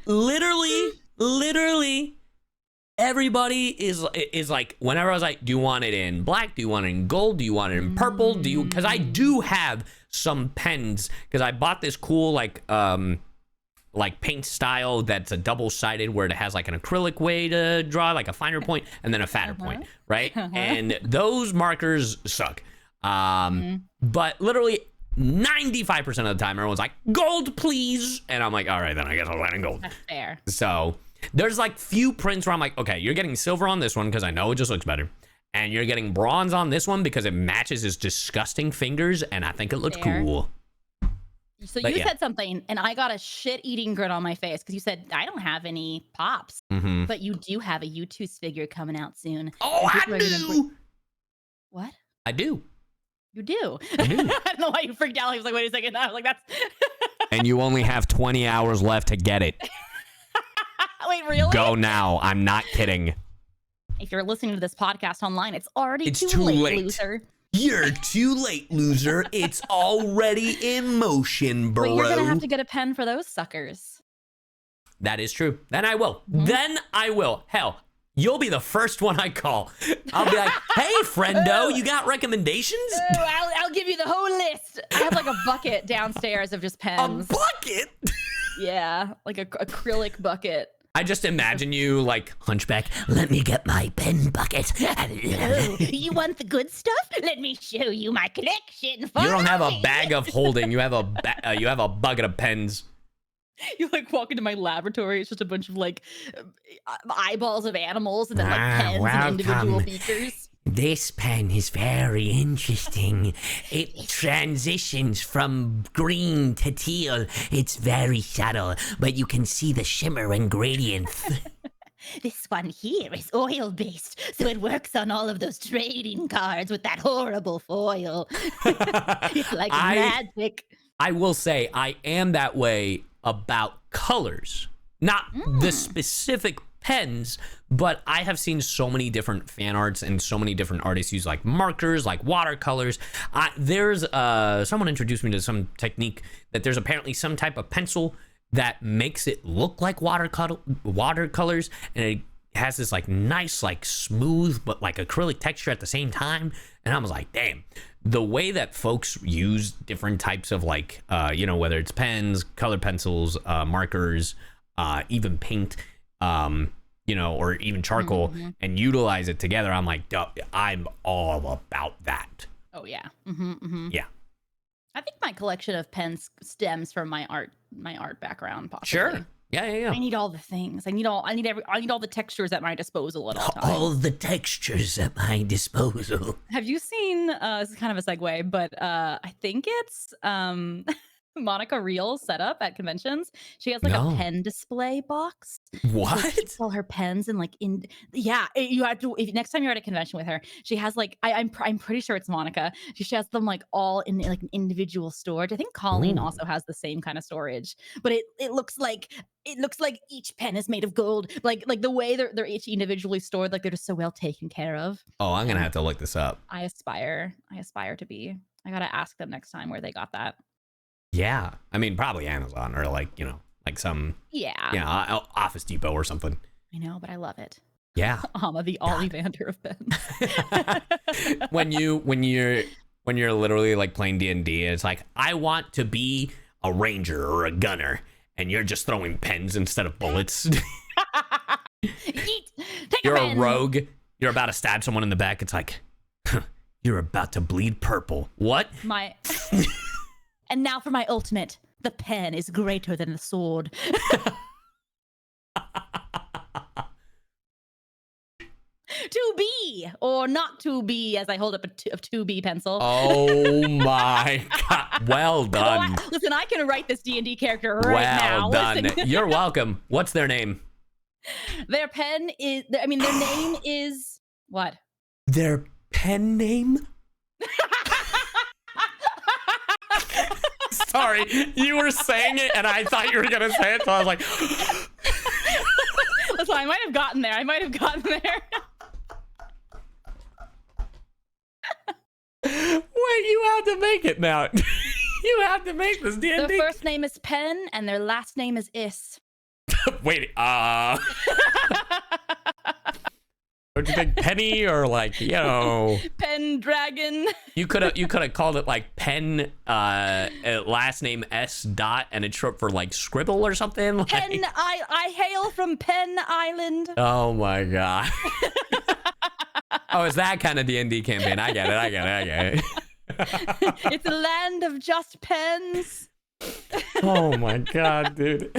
literally everybody is like, whenever I was like, do you want it in black? Do you want it in gold? Do you want it in purple? Because I do have some pens because I bought this cool like like paint style that's a double-sided where it has like an acrylic way to draw, like a finer point and then a fatter point, right? And those markers suck. But literally 95% of the time, everyone's like, gold, please. And I'm like, all right, then I guess I'll write in gold. That's fair. So there's like few prints where I'm like, okay, you're getting silver on this one because I know it just looks better. And you're getting bronze on this one because it matches his disgusting fingers. And I think it looks cool. So you said something and I got a shit-eating grin on my face because you said, I don't have any pops. But you do have a U2's figure coming out soon. Oh, I do. What? I do. You do? I do. I don't know why you freaked out. He was like, wait a second. I was like, that's... And you only have 20 hours left to get it. Wait, really? Go now. I'm not kidding. If you're listening to this podcast online, it's already too late, loser. You're too late, loser. It's already in motion, bro. But you're going to have to get a pen for those suckers. That is true. Then I will. Then I will. Hell, you'll be the first one I call. I'll be like, hey, friendo, you got recommendations? I'll give you the whole list. I have like a bucket downstairs of just pens. A bucket? Yeah, like a acrylic bucket. I just imagine you like, Hunchback, let me get my pen bucket. Oh, you want the good stuff? Let me show you my collection. You don't have a bag of holding. You have a bucket of pens. You like walk into my laboratory. It's just a bunch of like eyeballs of animals and then like pens and individual beakers. This pen is very interesting. It transitions from green to teal. It's very subtle, but you can see the shimmer and gradients. This one here is oil-based, so it works on all of those trading cards with that horrible foil. It's like magic. I will say I am that way about colors. Not the specific pens, but I have seen so many different fan arts and so many different artists use like markers, like watercolors. There's someone introduced me to some technique that there's apparently some type of pencil that makes it look like watercolors, and it has this like nice, like smooth, but like acrylic texture at the same time. And I was like, damn, the way that folks use different types of like, whether it's pens, color pencils, markers, even paint, or even charcoal, and utilize it together. I'm like, I'm all about that. Oh yeah. Yeah. I think my collection of pens stems from my art background, possibly. Sure. Yeah. I need all the things. I need all the textures at my disposal at all times. All the textures at my disposal. Have you seen? This is kind of a segue, but I think it's Monica Reel's setup at conventions. She has like a pen display box. What? She keeps all her pens and you have to, if next time you're at a convention with her, she has like I'm pretty sure it's Monica. She has them like all in like an individual storage. I think Colleen also has the same kind of storage, but it looks like each pen is made of gold. Like the way they're each individually stored, like they're just so well taken care of. Oh, I'm gonna have to look this up. I aspire to be. I gotta ask them next time where they got that. Yeah, I mean probably Amazon or like some Office Depot or something. I know, but I love it. Yeah, the Ollivander of pens. when you're literally like playing D&D, it's like I want to be a ranger or a gunner, and you're just throwing pens instead of bullets. You're a rogue. You're about to stab someone in the back. It's like you're about to bleed purple. What? And now for my ultimate. The pen is greater than the sword. To be or not to be, as I hold up a 2B pencil. Oh my God. Well done. Listen, I can write this D&D character right now. Well done. You're welcome. What's their name? Their pen is, their name is what? Their pen name? Sorry, you were saying it and I thought you were going to say it, so I was like... Listen, I might have gotten there. Wait, you have to make it now. You have to make this D&D. Their first name is Pen and their last name is Is. Wait, Don't you think Penny or like, Pendragon? You could have called it like Pen last name S dot and it's short for like scribble or something. Like... I hail from Penn Island. Oh my god. Oh, it's that kind of D&D campaign. I get it. It's a land of just pens. Oh my god, dude.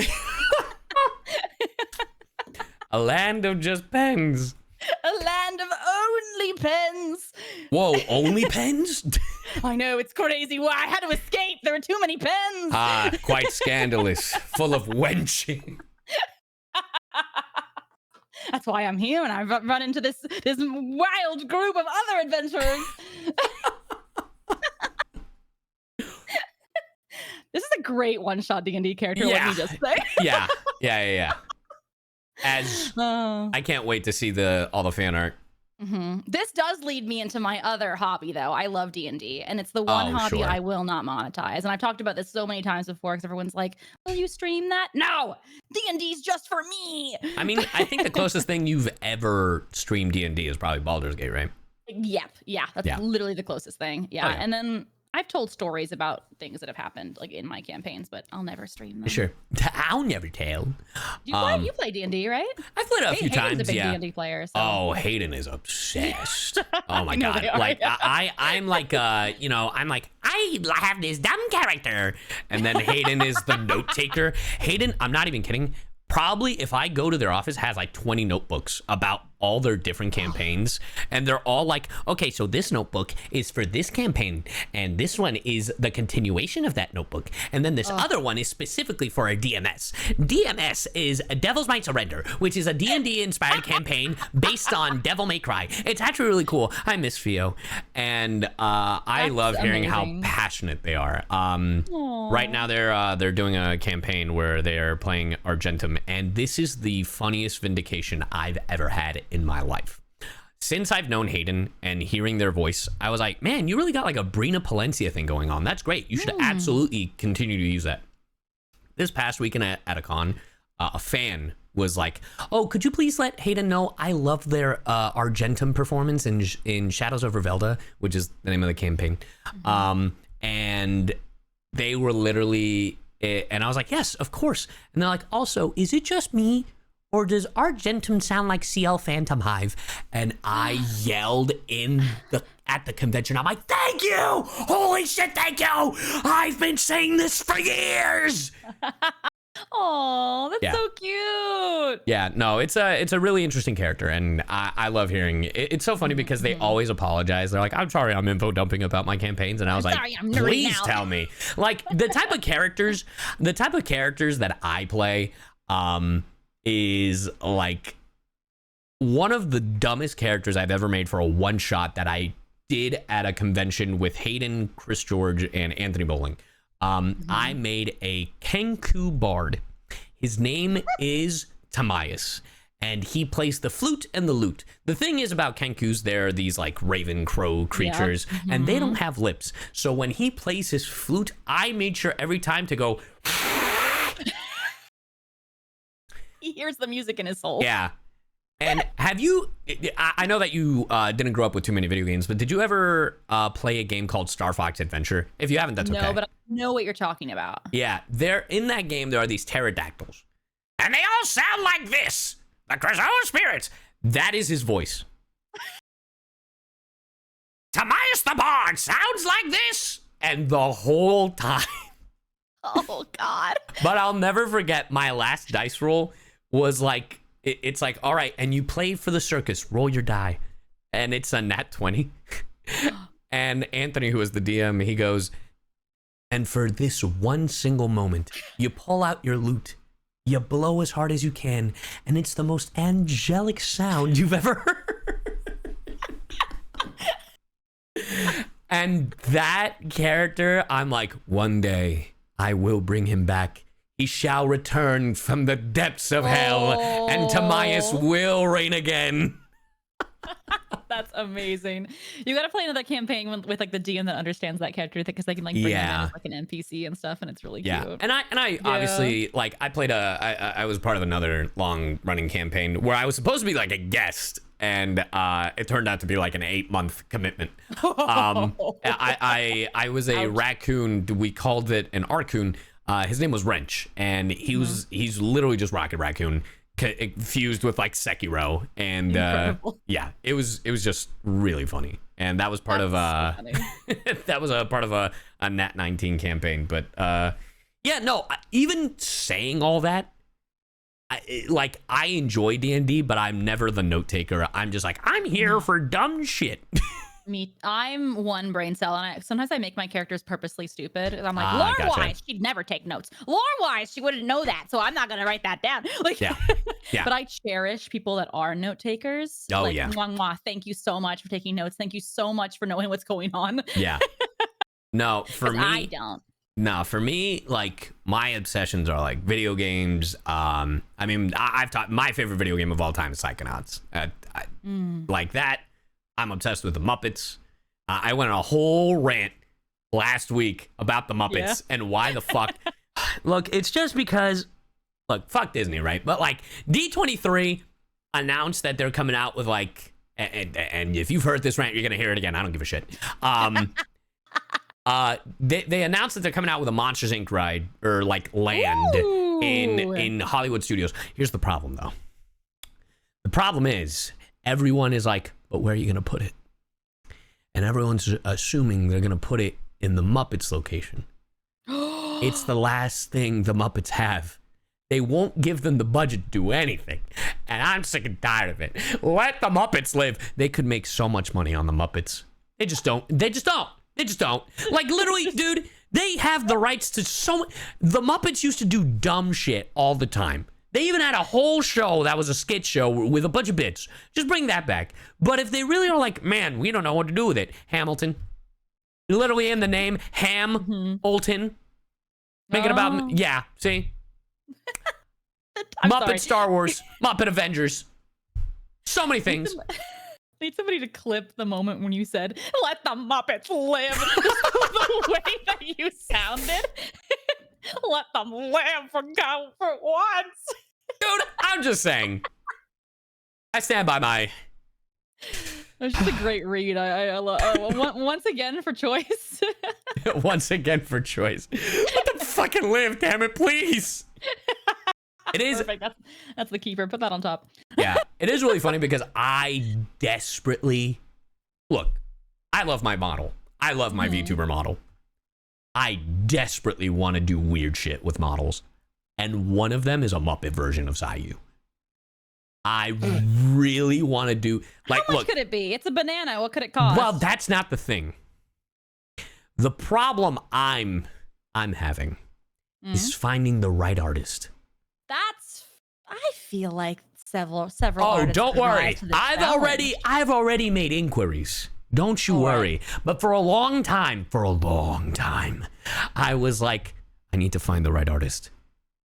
A land of just pens. A land of only pens. Whoa, only pens? I know, it's crazy. Well, I had to escape. There were too many pens. Ah, quite scandalous. Full of wenching. That's why I'm here, and I've run into this wild group of other adventurers. This is a great one-shot D&D character. Yeah. Let me just say. Yeah. I can't wait to see all the fan art. Mm-hmm. This does lead me into my other hobby, though. I love D&D, and it's the one hobby I will not monetize. And I've talked about this so many times before because everyone's like, will you stream that? No! D&D's just for me! I mean, I think the closest thing you've ever streamed D&D is probably Baldur's Gate, right? Yep. Yeah, that's literally the closest thing. Yeah, Oh, yeah. And then I've told stories about things that have happened like in my campaigns, but I'll never stream them. Sure. I'll never tell. You play D&D, right? I've played it a few times. Hayden's a big D&D player. So. Oh, Hayden is obsessed. Oh my No, god! they are, Like yeah. I'm like I'm like I have this dumb character, and then Hayden is the note taker. Hayden, I'm not even kidding. Probably if I go to their office, has like 20 notebooks about all their different campaigns, and they're all like, okay, so this notebook is for this campaign, and this one is the continuation of that notebook, and then this other one is specifically for a DMS. DMS is Devil's Might Surrender, which is a D&D inspired campaign based on Devil May Cry. It's actually really cool. I miss Fio, and I love hearing amazing. how passionate they are. Right now they're doing a campaign where they're playing Argentum, and this is the funniest vindication I've ever had in my life. Since I've known Hayden and hearing their voice, I was like, man, you really got like a Brina Palencia thing going on. That's great. You should absolutely continue to use that. This past weekend at a con, a fan was like, oh, could you please let Hayden know I love their Argentum performance in Shadows over Velda, which is the name of the campaign. And they were literally, and I was like, yes, of course. And they're like, also, is it just me? Or does Argentum sound like CL Phantom Hive? And I yelled at the convention. I'm like, thank you! Holy shit, thank you! I've been saying this for years! Oh, that's so cute. Yeah, no, it's a really interesting character, and I love hearing it. It's so funny because they always apologize. They're like, I'm sorry, I'm info dumping about my campaigns, and I was like, please tell me. Like the type of characters that I play, is like one of the dumbest characters I've ever made for a one shot that I did at a convention with Hayden, Chris George, and Anthony Bowling. I made a Kenku bard. His name is Tamias, and he plays the flute and the lute. The thing is about Kenkus, they're these like raven crow creatures, and they don't have lips. So when he plays his flute, I made sure every time to go. He hears the music in his soul. Yeah. And have you, I know that you didn't grow up with too many video games, but did you ever play a game called Star Fox Adventure? If you haven't, that's okay. No, but I know what you're talking about. Yeah, in that game, there are these pterodactyls. And they all sound like this. The Krazoa spirits. That is his voice. Tamias the Bard sounds like this. And the whole time. Oh, God. But I'll never forget my last dice roll was like, it's like, all right, and you play for the circus, roll your die. And it's a nat 20. And Anthony, who was the DM, he goes, and for this one single moment, you pull out your lute, you blow as hard as you can, and it's the most angelic sound you've ever heard. And that character, I'm like, one day I will bring him back. He shall return from the depths of hell, and Tamias will reign again. That's amazing. You got to play another campaign with like the DM that understands that character, because they can like bring him in as like an NPC and stuff, and it's really cute. And I obviously like I played I was part of another long running campaign where I was supposed to be like a guest and it turned out to be like an 8-month commitment. I was a raccoon. We called it an Arcoon. His name was Wrench, and he's literally just Rocket Raccoon fused with like Sekiro, and yeah, it was just really funny, and that was part of that was a part of a Nat 19 campaign. But yeah, no, even saying all that, I enjoy D&D, but I'm never the note taker. I'm just like, I'm here for dumb shit. I'm one brain cell, and sometimes I make my characters purposely stupid. I'm like, lore-wise, she'd never take notes. Lore-wise, she wouldn't know that, so I'm not gonna write that down. Like, yeah. But I cherish people that are note takers. Oh, like, yeah. Mwah, mwah, thank you so much for taking notes. Thank you so much for knowing what's going on. Yeah. No, for me, I don't. No, for me, like, my obsessions are like video games. I mean, I've taught my favorite video game of all time is Psychonauts. Like that. I'm obsessed with the Muppets. I went on a whole rant last week about the Muppets and why the fuck. Look, it's just because, look, fuck Disney, right? But like D23 announced that they're coming out with like, and if you've heard this rant, you're gonna hear it again. I don't give a shit. They announced that they're coming out with a Monsters Inc. ride or like land in Hollywood studios. Here's the problem, though. The problem is everyone is like, but where are you going to put it? And everyone's assuming they're going to put it in the Muppets location. It's the last thing the Muppets have. They won't give them the budget to do anything. And I'm sick and tired of it. Let the Muppets live. They could make so much money on the Muppets. They just don't. They just don't. They just don't. Like, literally, dude, they have the rights to so much. The Muppets used to do dumb shit all the time. They even had a whole show that was a skit show with a bunch of bits. Just bring that back. But if they really are like, man, we don't know what to do with it. Hamilton. Literally in the name, Ham-Olton. Make it about, yeah, see? Muppet sorry. Star Wars, Muppet Avengers. So many things. Need somebody to clip the moment when you said, let the Muppets live. The way that you sounded. Let them live for once. Dude, I'm just saying. I stand by my... That's just a great read. I love once again for choice. Once again for choice. Let them fucking live, damn it, please. It is perfect. That's the keeper. Put that on top. Yeah, it is really funny because I desperately look. I love my model. I love my VTuber model. I desperately want to do weird shit with models, and one of them is a Muppet version of CyYu. I really want to do like. How much could it be? It's a banana. What could it cost? Well, that's not the thing. The problem I'm having is finding the right artist. I feel like several. Oh, don't worry. I've already made inquiries. Don't you worry. Right. But for a long time, I was like, I need to find the right artist.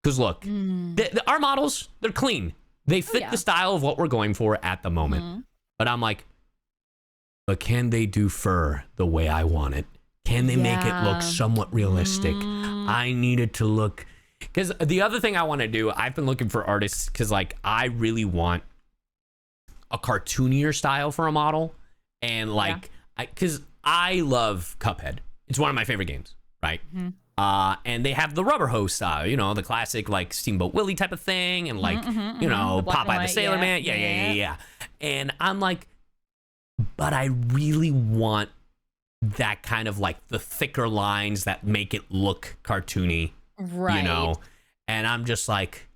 Because look, our models, they're clean. They fit the style of what we're going for at the moment. But I'm like, but can they do fur the way I want it? Can they make it look somewhat realistic? I need it to look... Because the other thing I want to do, I've been looking for artists because like I really want a cartoonier style for a model. And like, because I love Cuphead. It's one of my favorite games, right? And they have the rubber hose style, you know, the classic like Steamboat Willie type of thing. And like, you know, Popeye the Sailor Man. Yeah. And I'm like, but I really want that kind of like the thicker lines that make it look cartoony. Right. You know, and I'm just like,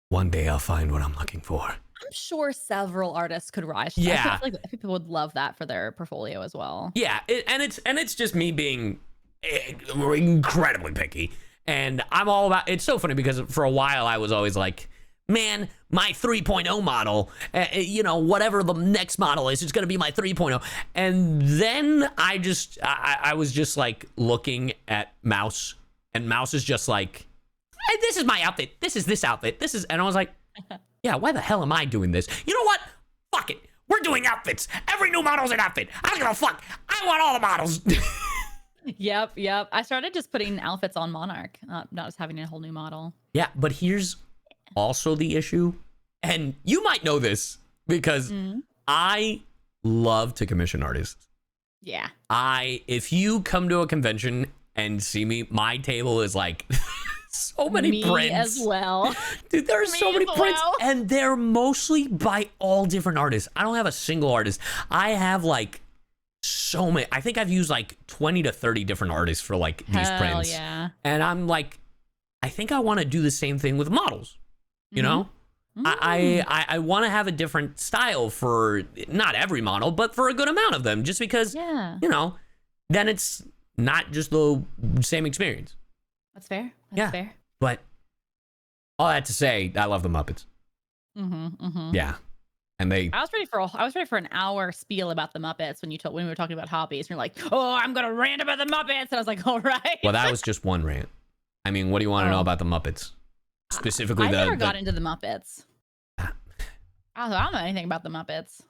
one day I'll find what I'm looking for. I'm sure several artists could rise. I feel like people would love that for their portfolio as well. Yeah, and it's just me being incredibly picky, and I'm all about. It's so funny because for a while I was always like, man, my 3.0 model, you know, whatever the next model is, it's gonna be my 3.0. And then I was just like looking at Mouse. And Mouse is just like, hey, this is my outfit. This is this outfit. This is, and I was like, yeah, why the hell am I doing this? You know what? Fuck it. We're doing outfits. Every new model's an outfit. I don't give a fuck. I want all the models. Yep. I started just putting outfits on Monarch, not just having a whole new model. Yeah, but here's also the issue. And you might know this because I love to commission artists. Yeah. If you come to a convention and see me, my table is like so many prints as well. Dude, there are so many prints, and they're mostly by all different artists. I don't have a single artist. I have like so many. I think I've used like 20 to 30 different artists for like these prints. Yeah. And I'm like, I think I want to do the same thing with models. You know? I want to have a different style for not every model, but for a good amount of them, just because, you know, then it's not just the same experience. That's fair. That's fair. But all that to say, I love the Muppets. Yeah. And I was ready for an hour spiel about the Muppets when we were talking about hobbies. And you're like, oh, I'm gonna rant about the Muppets. And I was like, all right. Well, that was just one rant. I mean, what do you want to know about the Muppets? Specifically, I never got into the Muppets. I don't know anything about the Muppets.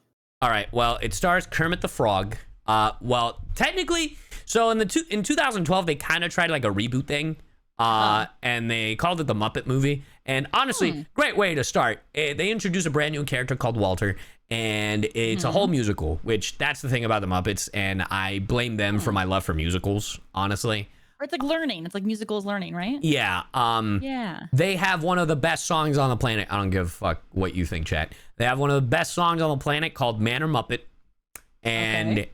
All right. Well, it stars Kermit the Frog. Well, technically, so in 2012, they kind of tried like a reboot thing. And they called it the Muppet movie. And honestly, great way to start. They introduced a brand new character called Walter, and it's a whole musical, which that's the thing about the Muppets. And I blame them for my love for musicals, honestly. Or it's like learning. It's like musicals learning, right? Yeah. Yeah. They have one of the best songs on the planet. I don't give a fuck what you think, chat. They have one of the best songs on the planet called Man or Muppet. And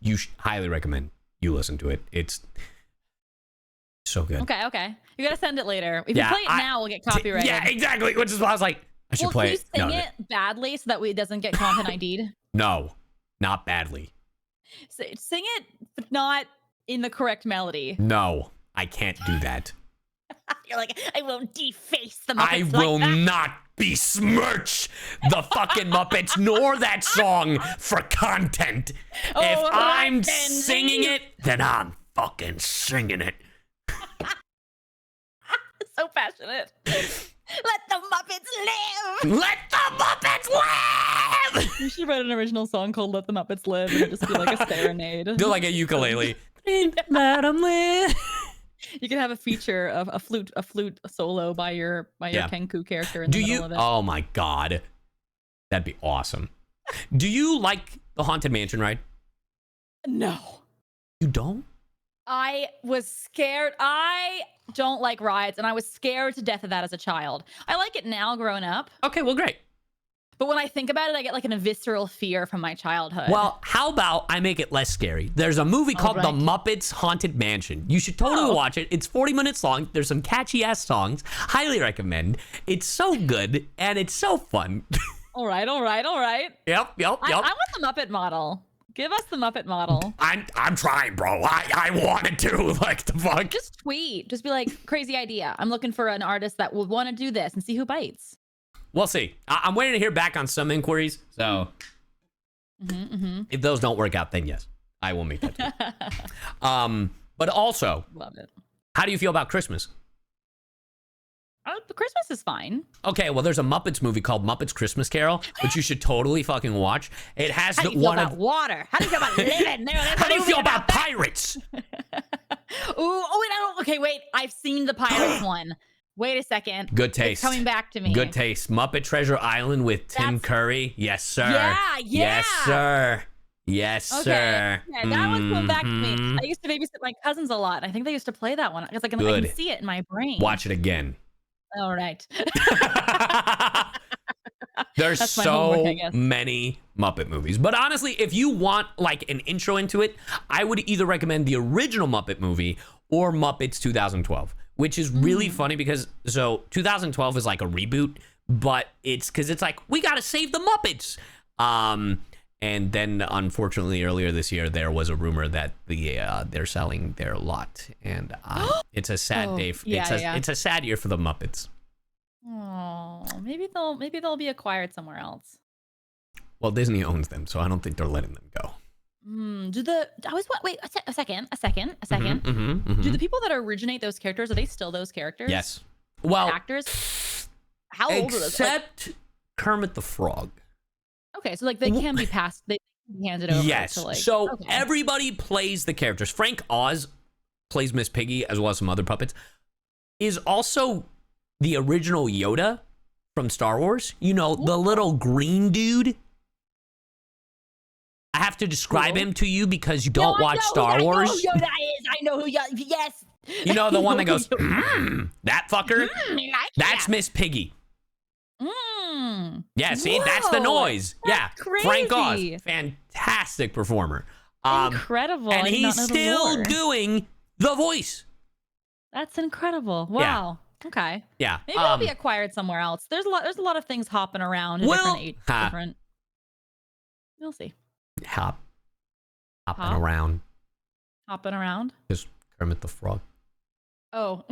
you highly recommend you listen to it. It's so good. Okay. You gotta send it later. If you play it now, we'll get copyrighted. Yeah, exactly. Which is why I was like, I should play it. Can you sing it badly so that it doesn't get content ID'd? No, not badly. So, sing it, but not in the correct melody. No, I can't do that. You're like, I won't deface the Muppets. I will not besmirch the fucking Muppets nor that song for content. If I'm singing it, then I'm fucking singing it. So passionate. Let the Muppets live. Let the Muppets live. You should write an original song called "Let the Muppets Live" and it'd just be like a serenade. Do like a ukulele. Let them live. You could have a feature of a flute solo by your Kenku character in the middle of it. Oh my god, that'd be awesome. Do you like the Haunted Mansion ride? No. You don't? I was scared. I don't like rides, and I was scared to death of that as a child. I like it now, grown up. Okay, well, great. But when I think about it, I get like a visceral fear from my childhood. Well, how about I make it less scary? There's a movie called The Muppets Haunted Mansion. You should totally watch it. It's 40 minutes long. There's some catchy ass songs. Highly recommend. It's so good and it's so fun. All right. Yep. I want the Muppet model. Give us the Muppet model. I'm trying, bro. I wanted to. Like, the fuck. Just tweet. Just be like, crazy idea. I'm looking for an artist that would want to do this and see who bites. We'll see. I'm waiting to hear back on some inquiries. So if those don't work out, then yes, I will make that too. But also, love it. How do you feel about Christmas? Christmas is fine. Okay, well, there's a Muppets movie called Muppets Christmas Carol, which you should totally fucking watch. It has How do you feel about water? How do you feel about living? How do you feel about pirates? Okay, wait. I've seen the pirates one. Wait a second. Good taste. It's coming back to me. Good taste. Muppet Treasure Island with Tim Curry. Yes, sir. Yeah. Yes, sir. Yes, sir. Yeah, that one's coming back to me. I used to babysit my cousins a lot. I think they used to play that one because I can see it in my brain. Watch it again. All right. There's so many Muppet movies. But honestly, if you want like an intro into it, I would either recommend the original Muppet movie or Muppets 2012. Which is really funny because, 2012 is like a reboot, but it's because it's like, we got to save the Muppets. And then, unfortunately, earlier this year, there was a rumor that they're selling their lot. And it's a sad day. It's a sad year for the Muppets. Oh, maybe they'll be acquired somewhere else. Well, Disney owns them, so I don't think they're letting them go. Wait a second. Do the people that originate those characters, are they still those characters? Yes. Well, actors. How old are those? Except Kermit the Frog. Okay, so like they can be passed. They can be handed over. Yes. To everybody plays the characters. Frank Oz plays Miss Piggy as well as some other puppets. Is also the original Yoda from Star Wars. You know, the little green dude. I have to describe him to you because you don't watch Star Wars. I know who that is. I know who. Yes. You know the one that goes, that fucker? That's Miss Piggy. Yeah, see, that's the noise. That's crazy. Frank Oz, fantastic performer. Incredible. And he's still doing the voice. That's incredible. Wow. Yeah. Okay. Yeah. Maybe it'll be acquired somewhere else. There's a lot of things hopping around. Different. We'll see. Hopping around. Hopping around. Just Kermit the Frog. Oh.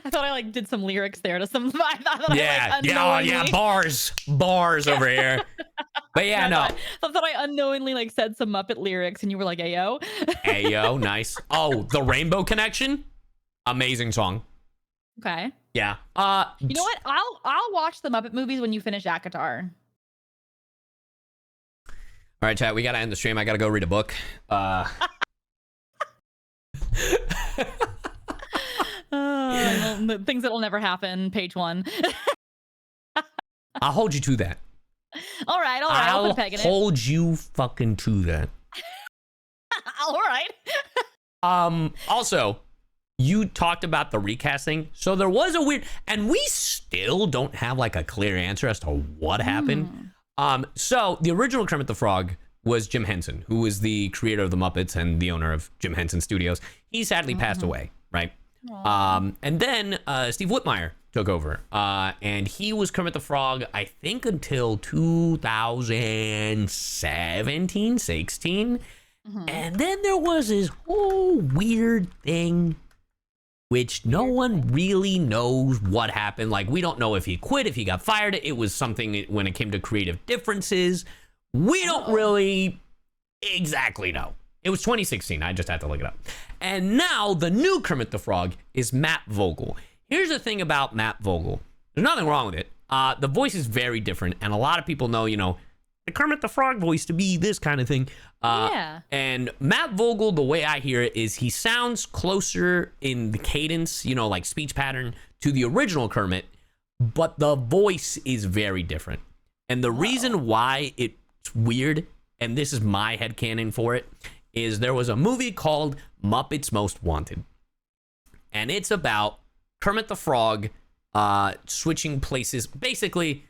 I thought I did some lyrics there to some. Bars over here. But yeah, no. I thought I unknowingly said some Muppet lyrics, and you were like, "Ayo." Ayo, nice. Oh, the Rainbow Connection, amazing song. Okay. Yeah. You know what? I'll watch the Muppet movies when you finish Akatar. All right, chat. We gotta end the stream. I gotta go read a book. Things that'll never happen. Page 1. I'll hold you to that. All right. I'll put a peg in it. Hold you fucking to that. All right. Also, you talked about the recasting. So there was a weird, and we still don't have a clear answer as to what happened. So the original Kermit the Frog was Jim Henson, who was the creator of the Muppets and the owner of Jim Henson Studios. He sadly passed away, right? And then Steve Whitmire took over, and he was Kermit the Frog, I think, until 2017, 16. And then there was this whole weird thing, which no one really knows what happened. We don't know if he quit, if he got fired. It was something when it came to creative differences. We don't really exactly know. It was 2016. I just had to look it up. And now the new Kermit the Frog is Matt Vogel. Here's the thing about Matt Vogel. There's nothing wrong with it. The voice is very different. And a lot of people know, the Kermit the Frog voice to be this kind of thing. Yeah. And Matt Vogel, the way I hear it, is he sounds closer in the cadence, speech pattern to the original Kermit. But the voice is very different. And the reason why it's weird, and this is my headcanon for it, is there was a movie called Muppets Most Wanted. And it's about Kermit the Frog switching places, basically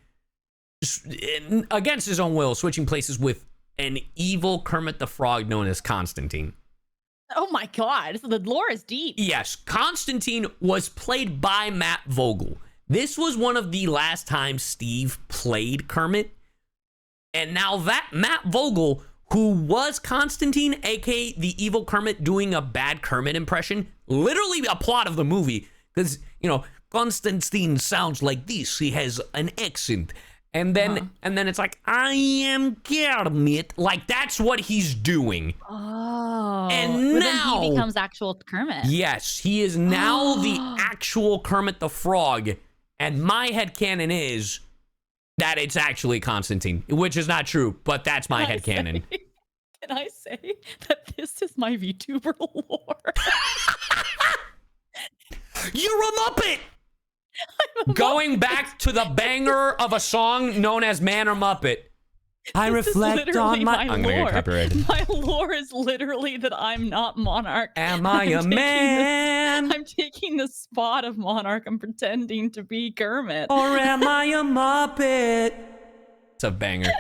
against his own will, switching places with an evil Kermit the Frog known as Constantine. Oh my God, so the lore is deep. Yes, Constantine was played by Matt Vogel. This was one of the last times Steve played Kermit. And now that Matt Vogel, who was Constantine, aka the evil Kermit doing a bad Kermit impression, literally a plot of the movie, because, Constantine sounds like this. He has an accent. And then it's I am Kermit. That's what he's doing. Oh. And now then he becomes actual Kermit. Yes, he is now the actual Kermit the Frog. And my headcanon is that it's actually Constantine, which is not true, but that's my headcanon. Can I say that this is my VTuber lore? You're a Muppet! Going back to the banger of a song known as Man or Muppet. I reflect on my... I'm going to get copyrighted. My lore is literally that I'm not Monarch. Am I a man? I'm taking the spot of Monarch. I'm pretending to be Kermit. Or am I a Muppet? It's a banger.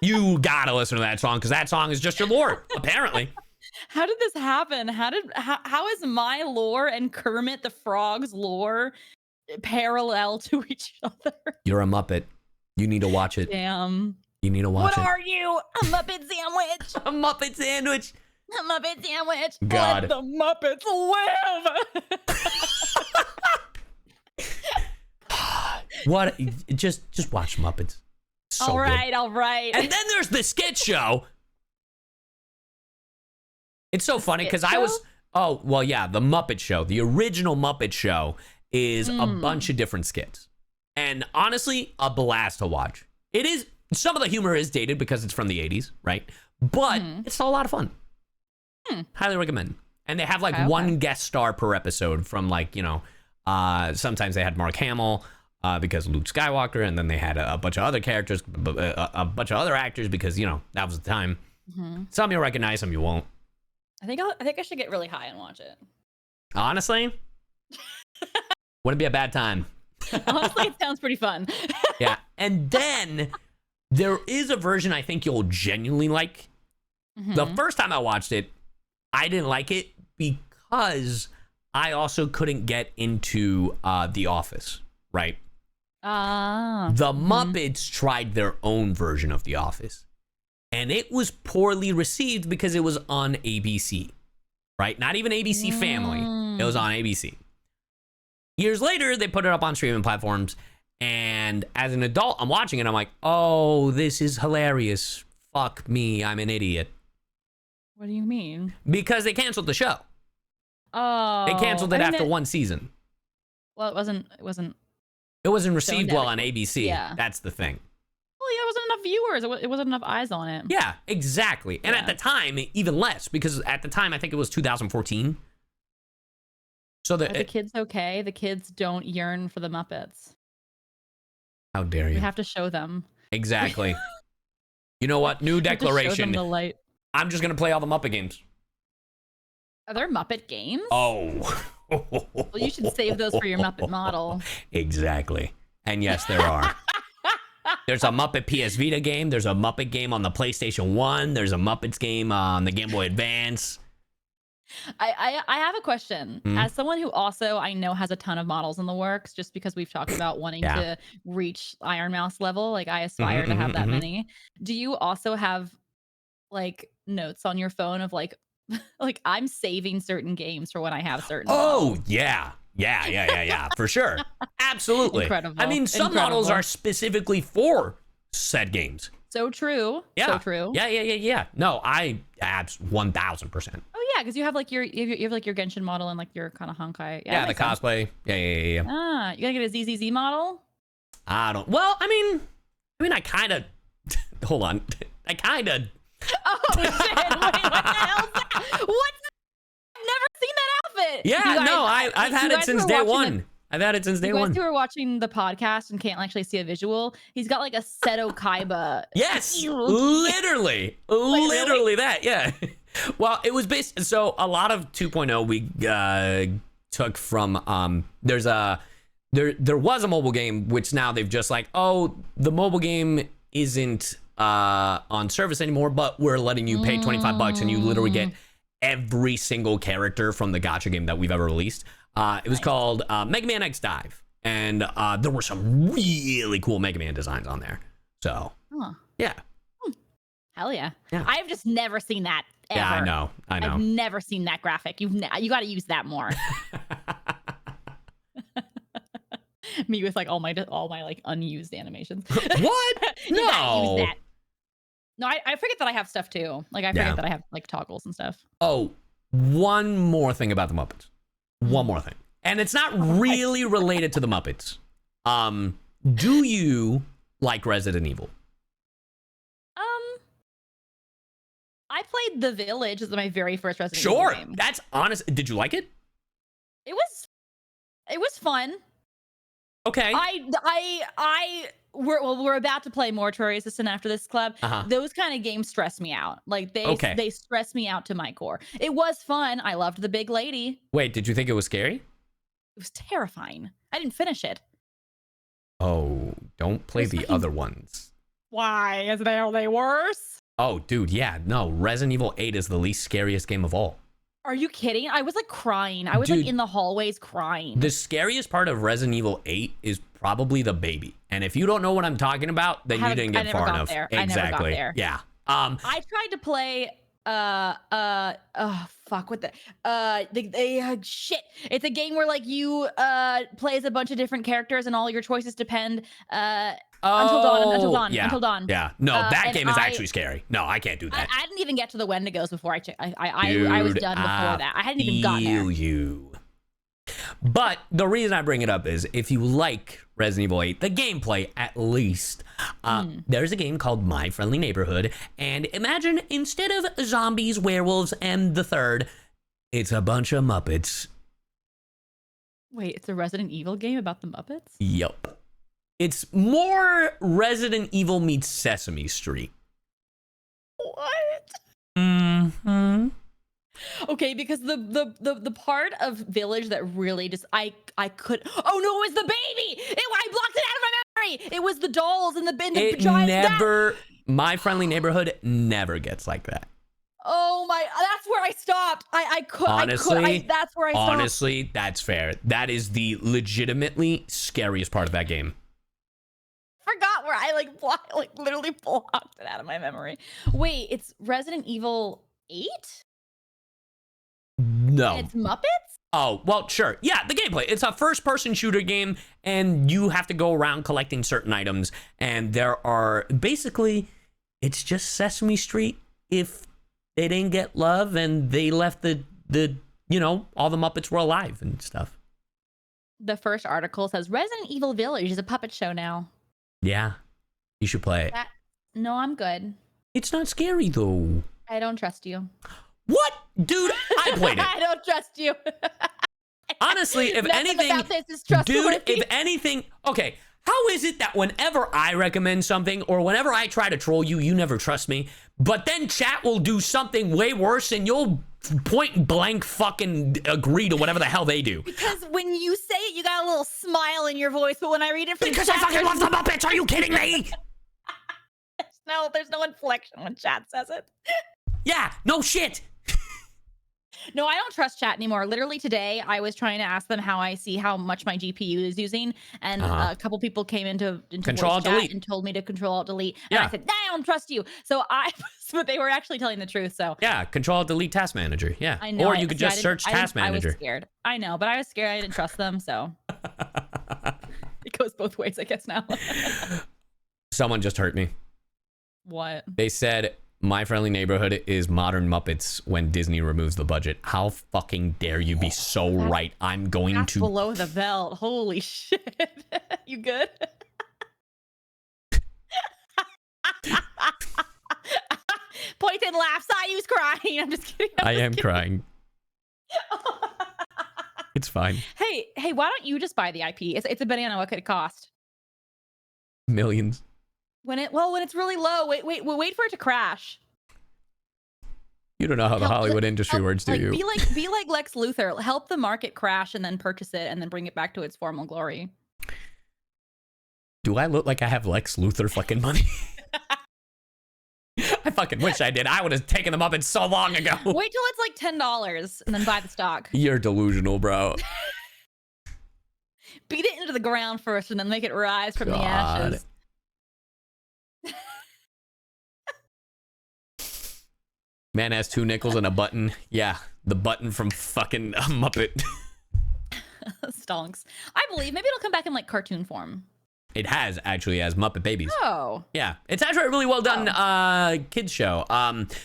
You gotta listen to that song, because that song is just your lore, apparently. How did this happen? How is my lore and Kermit the Frog's lore parallel to each other? You're a Muppet. You need to watch it. Damn. You need to watch it. What are you? A Muppet sandwich. A Muppet sandwich. A Muppet sandwich. God. Let the Muppets live. What? Just watch Muppets. So all right. And then there's the skit show. It's so funny because I was... Oh, well, yeah, the Muppet Show. The original Muppet Show is a bunch of different skits. And honestly, a blast to watch. It is... Some of the humor is dated because it's from the 80s, right? But it's still a lot of fun. Highly recommend. And they have one guest star per episode from sometimes they had Mark Hamill. because Luke Skywalker, and then they had a bunch of other characters, a bunch of other actors because, you know, that was the time. Some you'll recognize, some you won't. I think I should get really high and watch it. Honestly, wouldn't be a bad time. Honestly, it sounds pretty fun. Yeah, and then there is a version I think you'll genuinely like. The first time I watched it, I didn't like it because I also couldn't get into The Office, right? The Muppets tried their own version of The Office, and it was poorly received because it was on ABC, right? Not even ABC Family. It was on ABC. Years later, they put it up on streaming platforms, and as an adult, I'm watching it, I'm like, oh, this is hilarious. Fuck me, I'm an idiot. What do you mean? Because they canceled the show. Oh. They canceled it after one season. Well, it wasn't received well on ABC. Yeah. That's the thing. Well, yeah, it wasn't enough viewers. It wasn't enough eyes on it. Yeah, exactly. And at the time, even less, because at the time, I think it was 2014. So Are the kids okay? The kids don't yearn for the Muppets. How dare you? We have to show them. Exactly. You know what? New declaration. Show them the light. I'm just going to play all the Muppet games. Are there Muppet games? Oh. Well, you should save those for your Muppet model. Exactly. And yes, there are. There's a Muppet PS Vita game. There's a Muppet game on the PlayStation 1. There's a Muppets game on the Game Boy Advance. I have a question. As someone who also I know has a ton of models in the works, just because we've talked about wanting to reach Iron Mouse level, like I aspire to have that many. Do you also have like notes on your phone of like I'm saving certain games for when I have certain models? Yeah, for sure. Absolutely. Incredible. I mean, some models are specifically for said games. So true. Yeah. So true. Yeah. No, I abs 1000%. Oh yeah, because you have like your Genshin model and like your kind of Honkai. Yeah, the cosplay. Yeah. Ah, you gonna get a ZZZ model? I don't. Well, I mean, I kind of. Hold on. I kind of. Oh shit! Wait, what the hell? I've never seen that outfit. Yeah, guys, no, I've had it since day one. I've had it since day one. You guys who are watching the podcast and can't actually see a visual, he's got like a Seto Kaiba. Yes, literally that. Yeah. Well, it was based. So a lot of 2.0 we took from. There was a mobile game which now they've just like, oh, the mobile game isn't on service anymore, but we're letting you pay $25 and you literally get every single character from the gacha game that we've ever released. It was called Mega Man X Dive, and there were some really cool Mega Man designs on there. So yeah. Hell yeah. I've just never seen that ever. Yeah, I know. I've never seen that graphic. You got to use that more. Me with like all my like unused animations. What? You gotta use that. No, I forget that I have stuff too. Like I forget that I have like toggles and stuff. Oh, one more thing about the Muppets. One more thing. And it's not really related to the Muppets. Do you like Resident Evil? I played The Village as my very first Resident Evil game. Sure, that's honest. Did you like it? It was fun. Okay. We're about to play Mortuary Assistant after this club. Those kind of games stress me out. Like they stress me out to my core. It was fun. I loved the big lady. Wait, did you think it was scary? It was terrifying. I didn't finish it. Oh, don't play the other ones. Why? Are they worse? Oh, dude, yeah. No, Resident Evil 8 is the least scariest game of all. Are you kidding? I was like crying. I was like in the hallways crying. The scariest part of Resident Evil 8 is probably the baby. And if you don't know what I'm talking about, then you didn't get far enough. Exactly. I never got there. Yeah. I tried to play shit. It's a game where like you play as a bunch of different characters and all your choices depend until dawn. Yeah. No, that game is actually scary. No, I can't do that. I didn't even get to the Wendigos before I was done before that. I hadn't even gotten there. You. But the reason I bring it up is if you like Resident Evil 8, the gameplay at least, there's a game called My Friendly Neighborhood. And imagine instead of zombies, werewolves, and the third, it's a bunch of Muppets. Wait, it's a Resident Evil game about the Muppets? Yup. It's more Resident Evil meets Sesame Street. What? Mm-hmm. Okay, because the part of Village that really just I could. Oh no, it was the baby. I blocked it out of my memory. It was the dolls and the giant. Never. My Friendly Neighborhood never gets like that. Oh my! That's where I stopped. Honestly, that's where I stopped. Honestly, that's fair. That is the legitimately scariest part of that game. Forgot where I literally blocked it out of my memory. Wait, it's Resident Evil 8? No. And it's Muppets? Oh, well, sure. Yeah, the gameplay. It's a first-person shooter game, and you have to go around collecting certain items, and there are basically, it's just Sesame Street if they didn't get love and they left the all the Muppets were alive and stuff. The first article says Resident Evil Village is a puppet show now. Yeah, you should play it. No, I'm good. It's not scary, though. I don't trust you. What? Dude, I played it. I don't trust you. Honestly, if anything, about this is trustworthy. Dude, if anything, okay, how is it that whenever I recommend something or whenever I try to troll you, you never trust me, but then chat will do something way worse and you'll point blank fucking agree to whatever the hell they do? Because when you say it, you got a little smile in your voice, but when I read it from because chat, I fucking love the Muppets, are you kidding me? There's no inflection when chat says it. Yeah, no shit. No, I don't trust chat anymore. Literally today, I was trying to ask them how I see how much my GPU is using, and a couple people came into Control voice chat delete and told me to Control Delete. And I said, I don't trust you. So but they were actually telling the truth. So yeah, Control Delete Task Manager. Yeah, I know. Or you could just search Task Manager. I was scared. I know, but I was scared. I didn't trust them. So it goes both ways, I guess now. Someone just hurt me. What? They said My Friendly Neighborhood is modern Muppets when Disney removes the budget. How fucking dare you be so right? I'm going to below the belt. Holy shit. You good? Pointed laughs. CyYu's crying. I'm just kidding. I am crying. It's fine. Hey, why don't you just buy the IP? It's a banana. What could it cost? Millions. When it's really low, wait for it to crash. You don't know how the Hollywood industry works, do you? Be like Lex Luthor. Help the market crash and then purchase it and then bring it back to its formal glory. Do I look like I have Lex Luthor fucking money? I fucking wish I did. I would have taken them up so long ago. Wait till it's like $10 and then buy the stock. You're delusional, bro. Beat it into the ground first and then make it rise from the ashes. Man has 2 nickels and a button. Yeah, the button from fucking Muppet. Stonks. I believe maybe it'll come back in like cartoon form. It has actually as Muppet Babies. Oh. Yeah, it's actually a really well done kids show.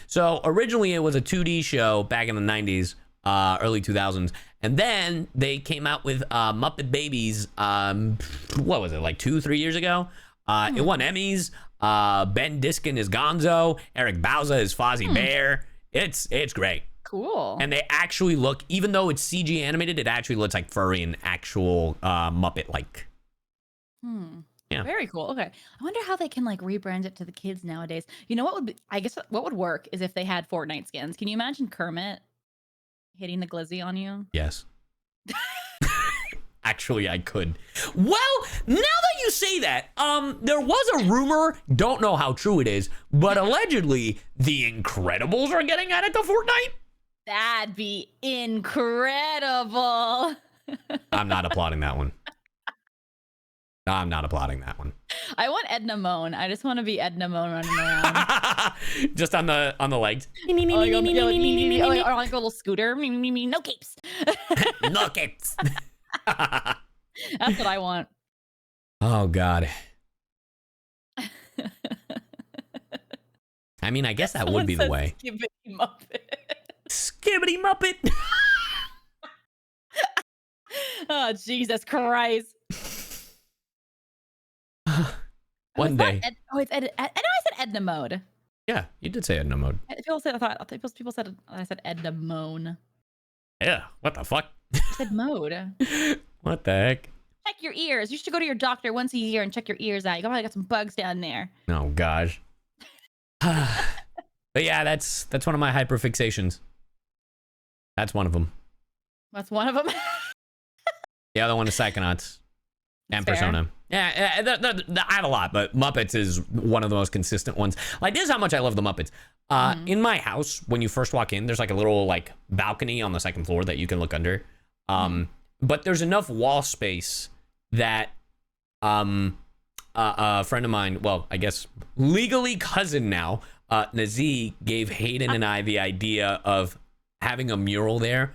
So originally it was a 2D show back in the 90s, early 2000s. And then they came out with Muppet Babies, what was it, like 2-3 years ago? It won Emmys. Ben Diskin is Gonzo. Eric Bauza is Fozzie Bear. It's great. Cool. And they actually look, even though it's CG animated, it actually looks like furry and actual Muppet-like. Yeah. Very cool. Okay. I wonder how they can like rebrand it to the kids nowadays. You know what would be, I guess what would work is if they had Fortnite skins. Can you imagine Kermit hitting the glizzy on you? Yes. Actually, I could. Well, now that you say that, there was a rumor, don't know how true it is, but allegedly the Incredibles are getting added to Fortnite. That'd be incredible. I'm not applauding that one. I'm not applauding that one. I want Edna Moan. I just want to be Edna Moan running around. Just on the legs. Or like a little scooter. No capes. No capes. That's what I want. Oh, God. I mean, I guess that would be the way. Skibbity Muppet. Skibbity Muppet. Oh, Jesus Christ. One day. It's Edna. I know I said Edna Mode. Yeah, you did say Edna Mode. People said I said Edna Moan. Yeah, what the fuck? I said Mode. What the heck? check your ears. You should go to your doctor once a year and check your ears out. You probably got some bugs down there. Oh gosh. But yeah, that's one of my hyperfixations. That's one of them. That's one of them. The other one is Psychonauts and Persona. Yeah, I have a lot, but Muppets is one of the most consistent ones. Like, this is how much I love the Muppets. In my house, when you first walk in, there's like a little like balcony on the second floor that you can look under. But there's enough wall space that a friend of mine, well, I guess legally cousin now, Nazi, gave Hayden and I the idea of having a mural there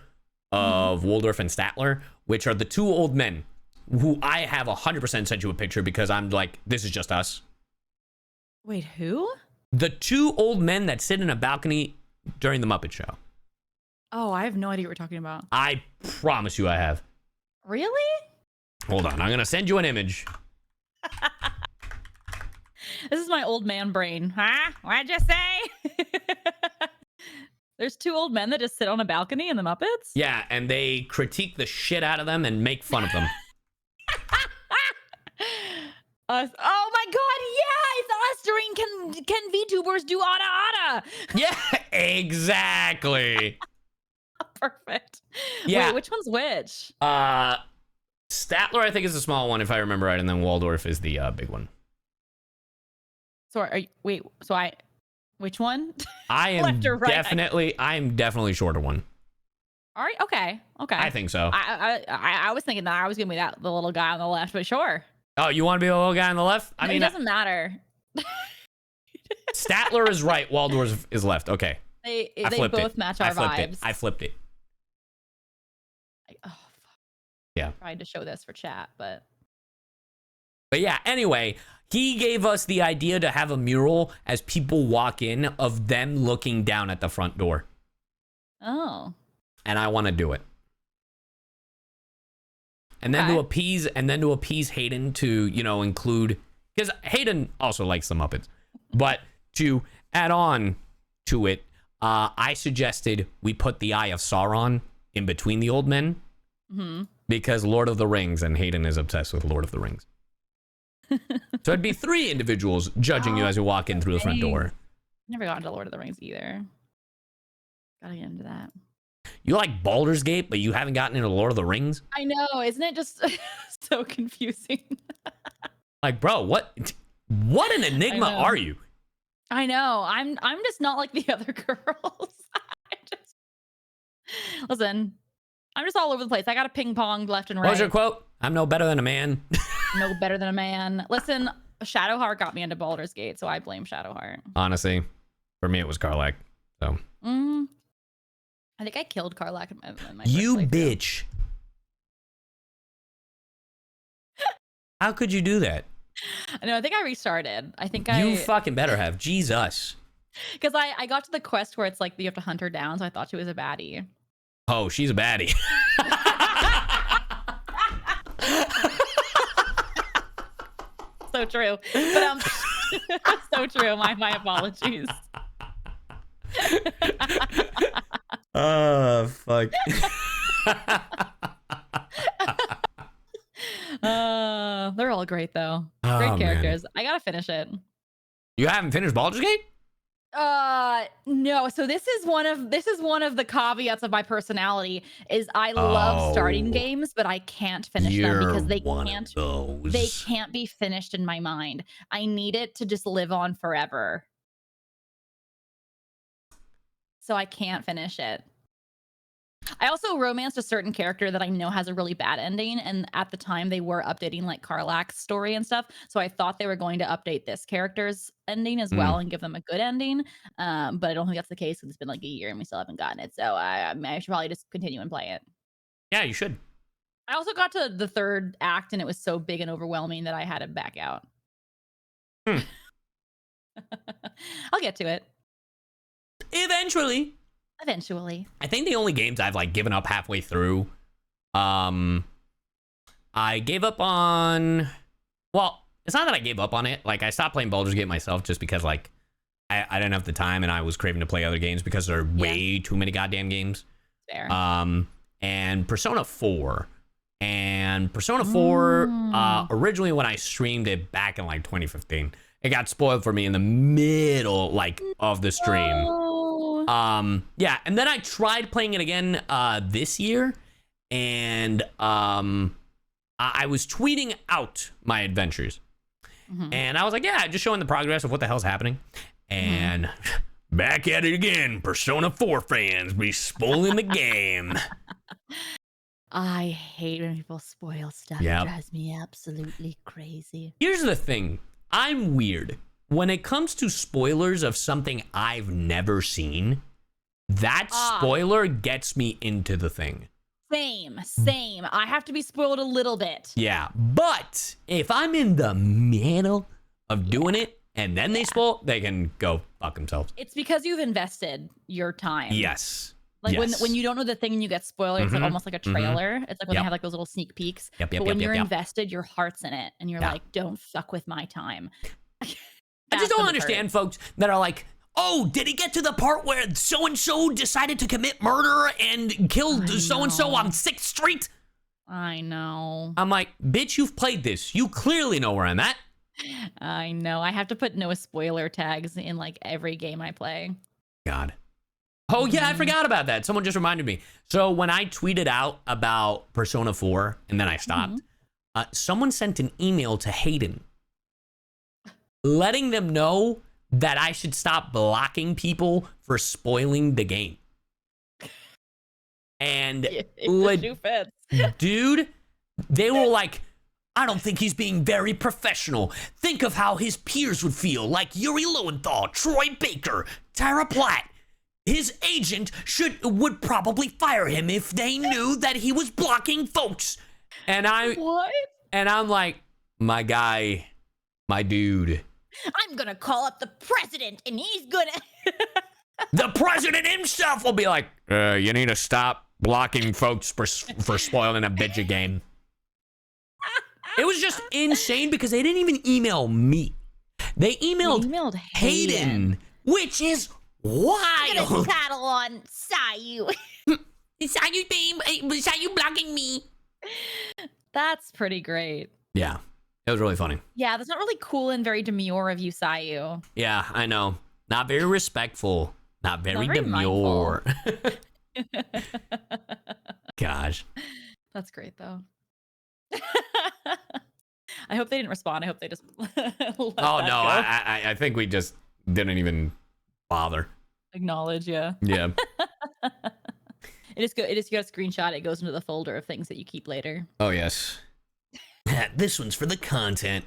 of Waldorf and Statler, which are the two old men who I have 100% sent you a picture because I'm like, this is just us. Wait, who? The two old men that sit in a balcony during the Muppet Show. Oh, I have no idea what you're talking about. I promise you I have. Really? Hold on, I'm gonna send you an image. This is my old man brain. Huh? What'd you say? There's two old men that just sit on a balcony in the Muppets? Yeah, and they critique the shit out of them and make fun of them. Oh my god, yeah, it's us during can VTubers do Ada Ada. Yeah, exactly. Perfect. Yeah. Wait, which one's which? Statler, I think, is the small one if I remember right, and then Waldorf is the big one. So which one? I am Left or right? I am definitely shorter one. All right, okay. I think so. I was thinking that I was gonna be the little guy on the left, but sure. Oh, you want to be the little guy on the left? I mean, it doesn't matter. Statler is right, Waldorf is left. Okay. They both match our vibes. I flipped it. Oh, fuck. Yeah. I tried to show this for chat, but yeah, anyway, he gave us the idea to have a mural as people walk in of them looking down at the front door. Oh. And I want to do it. And then to appease Hayden to, include, because Hayden also likes the Muppets, but to add on to it, I suggested we put the Eye of Sauron in between the old men because Lord of the Rings, and Hayden is obsessed with Lord of the Rings. So it'd be 3 individuals judging you as you walk in through the front door. Never got into Lord of the Rings either. Gotta get into that. You like Baldur's Gate, but you haven't gotten into Lord of the Rings? I know, isn't it just so confusing? Like, bro, what an enigma are you? I know. I'm just not like the other girls. Listen, I'm just all over the place. I got a ping pong left and right. What was your quote? I'm no better than a man. No better than a man. Listen, Shadowheart got me into Baldur's Gate, so I blame Shadowheart. Honestly, for me it was Karlach. So. I think I killed Karlach in my You first bitch. How could you do that? No, I think I restarted. You fucking better have. Jesus. Because I got to the quest where it's like you have to hunt her down, so I thought she was a baddie. Oh, she's a baddie. So true. But so true. My apologies. Oh, fuck. They're all great though. Great characters. Man. I gotta finish it. You haven't finished Baldur's Gate? No. So this is one of the caveats of my personality is I love starting games, but I can't finish them because they can't be finished in my mind. I need it to just live on forever. So I can't finish it. I also romanced a certain character that I know has a really bad ending, and at the time they were updating like Karlach's story and stuff, so I thought they were going to update this character's ending as well and give them a good ending, but I don't think that's the case because it's been like a year and we still haven't gotten it, so I should probably just continue and play it. Yeah, you should. I also got to the 3rd act and it was so big and overwhelming that I had to back out. I'll get to it. Eventually. I think the only games I've like given up halfway through, I gave up on, well, it's not that I gave up on it. Like I stopped playing Baldur's Gate myself just because like I didn't have the time and I was craving to play other games because there are way too many goddamn games. Fair. And Persona 4, And Persona 4, originally when I streamed it back in like 2015, it got spoiled for me in the middle like of the stream. Yeah, and then I tried playing it again this year, and I was tweeting out my adventures. And I was like, yeah, just showing the progress of what the hell's happening. And back at it again, Persona 4 fans be spoiling the game. I hate when people spoil stuff. It drives me absolutely crazy. Here's the thing. I'm weird. When it comes to spoilers of something I've never seen, that spoiler gets me into the thing. Same. I have to be spoiled a little bit. Yeah, but if I'm in the middle of doing it and then they spoil, they can go fuck themselves. It's because you've invested your time. Yes. Like when you don't know the thing and you get spoiled, it's like almost like a trailer. It's like when they have like those little sneak peeks. But when you're invested, your heart's in it, and you're like, don't fuck with my time. I just don't understand folks that are like, oh, did he get to the part where so-and-so decided to commit murder and killed so-and-so on 6th Street? I know. I'm like, bitch, you've played this. You clearly know where I'm at. I know. I have to put no spoiler tags in like every game I play. God. Oh, yeah, I forgot about that. Someone just reminded me. So when I tweeted out about Persona 4 and then I stopped, someone sent an email to Hayden letting them know that I should stop blocking people for spoiling the game. And dude, they were like, I don't think he's being very professional. Think of how his peers would feel, like Yuri Lowenthal, Troy Baker, Tara Platt. His agent would probably fire him if they knew that he was blocking folks. And I'm like, my guy, my dude. I'm gonna call up the president, and he's gonna. The president himself will be like, you need to stop blocking folks for spoiling a bitchy game. It was just insane because they didn't even email me. They emailed Hayden, which is wild. I'm gonna tattle on CyYu. CyYu, babe. CyYu blocking me. That's pretty great. Yeah. It was really funny. Yeah, that's not really cool and very demure of you, CyYu. Yeah, I know. Not very respectful. Not very demure. Gosh. That's great, though. I hope they didn't respond. I hope they just oh, no. I think we just didn't even bother. Acknowledge, yeah. Yeah. It is good. You got a screenshot. It goes into the folder of things that you keep later. Oh, yes. This one's for the content.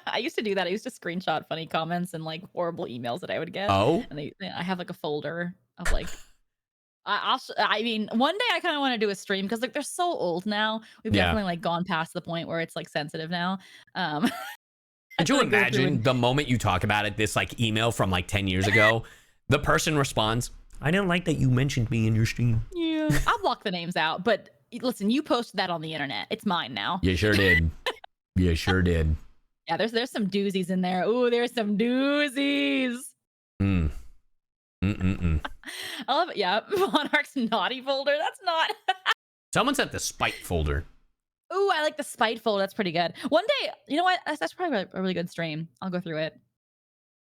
I used to do that. I used to screenshot funny comments and like horrible emails that I would get. Oh, and I have like a folder of like. I mean, one day I kind of want to do a stream because like they're so old now. We've definitely like gone past the point where it's like sensitive now. Could you imagine the moment you talk about it, this like email from like 10 years ago, the person responds, "I didn't like that you mentioned me in your stream." Yeah, I'll block the names out, but. Listen, you posted that on the internet. It's mine now. You sure did. You sure did. Yeah, there's some doozies in there. Ooh, there's some doozies. I love it. Yeah, Monarch's naughty folder. That's not. Someone sent the spite folder. Ooh, I like the spite folder. That's pretty good. One day, you know what? That's probably a really good stream. I'll go through it.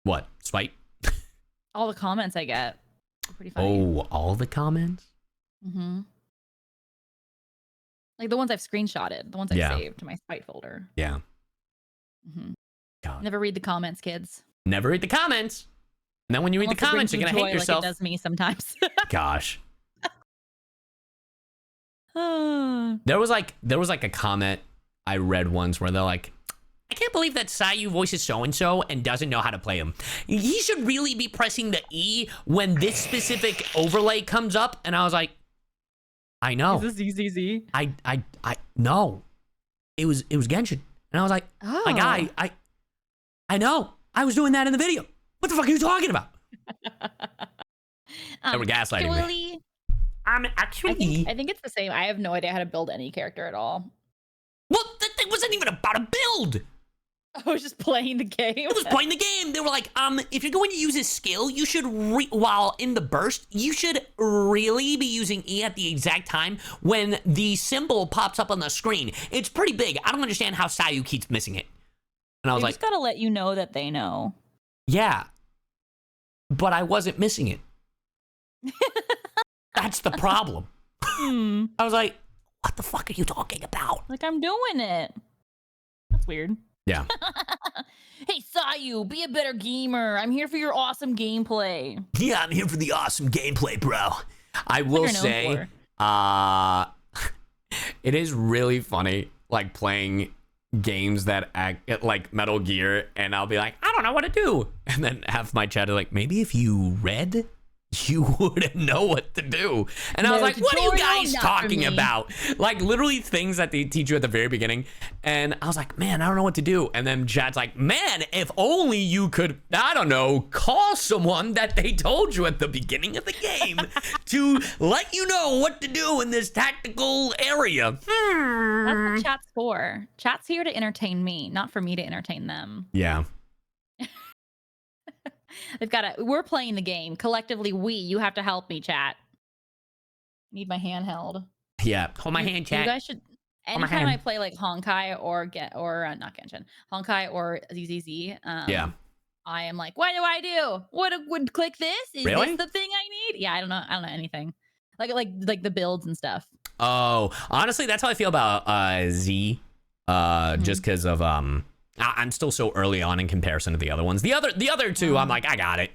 What? Spite? All the comments I get. Pretty funny. Oh, all the comments? Mm-hmm. Like the ones I've screenshotted, the ones I've saved to my spite folder. Yeah. Mm-hmm. God. Never read the comments, kids. Never read the comments. And then when you read the comments, you're going to hate yourself. Like it does me sometimes. Gosh. There was like a comment I read once where they're like, I can't believe that CyYu voices so-and-so and doesn't know how to play him. He should really be pressing the E when this specific overlay comes up. And I was like, I know. Is this ZZZ? I no. It was Genshin. And I was like, my guy, I know. I was doing that in the video. What the fuck are you talking about? They were gaslighting me. I think it's the same. I have no idea how to build any character at all. Well, that thing wasn't even about a build. I was just playing the game. I was playing the game. They were like, if you're going to use a skill, you should, while in the burst, you should really be using E at the exact time when the symbol pops up on the screen. It's pretty big. I don't understand how CyYu keeps missing it. And I was They like, just gotta let you know that they know. yeah, but I wasn't missing it. That's the problem. I was like, what the fuck are you talking about? Like, I'm doing it. That's weird. Yeah. Hey, CyYu, be a better gamer. I'm here for your awesome gameplay. Yeah, I'm here for the awesome gameplay, bro. I will say, it is really funny, like, playing games that act like Metal Gear, and I'll be like, I don't know what to do. And then have my chat like, maybe if you read, you wouldn't know what to do. And I was like, what are you guys talking about? Like, literally things that they teach you at the very beginning. And I was like, man, I don't know what to do. And then chat's like, man, if only you could, I don't know, call someone that they told you at the beginning of the game to let you know what to do in this tactical area. That's what chat's for. Chat's here to entertain me, not for me to entertain them. Yeah. We're playing the game. Collectively, you have to help me, chat. Need my hand held. Yeah. Hold my hand, chat. You guys should, anytime I play like Honkai or not Genshin, Honkai or ZZZ, yeah. I am like, what do I do? What would click this? Is really? this the thing I need? Yeah, I don't know anything. Like the builds and stuff. Oh, honestly, that's how I feel about Z. Just because of I'm still so early on in comparison to the other ones. The other two, I'm like, I got it.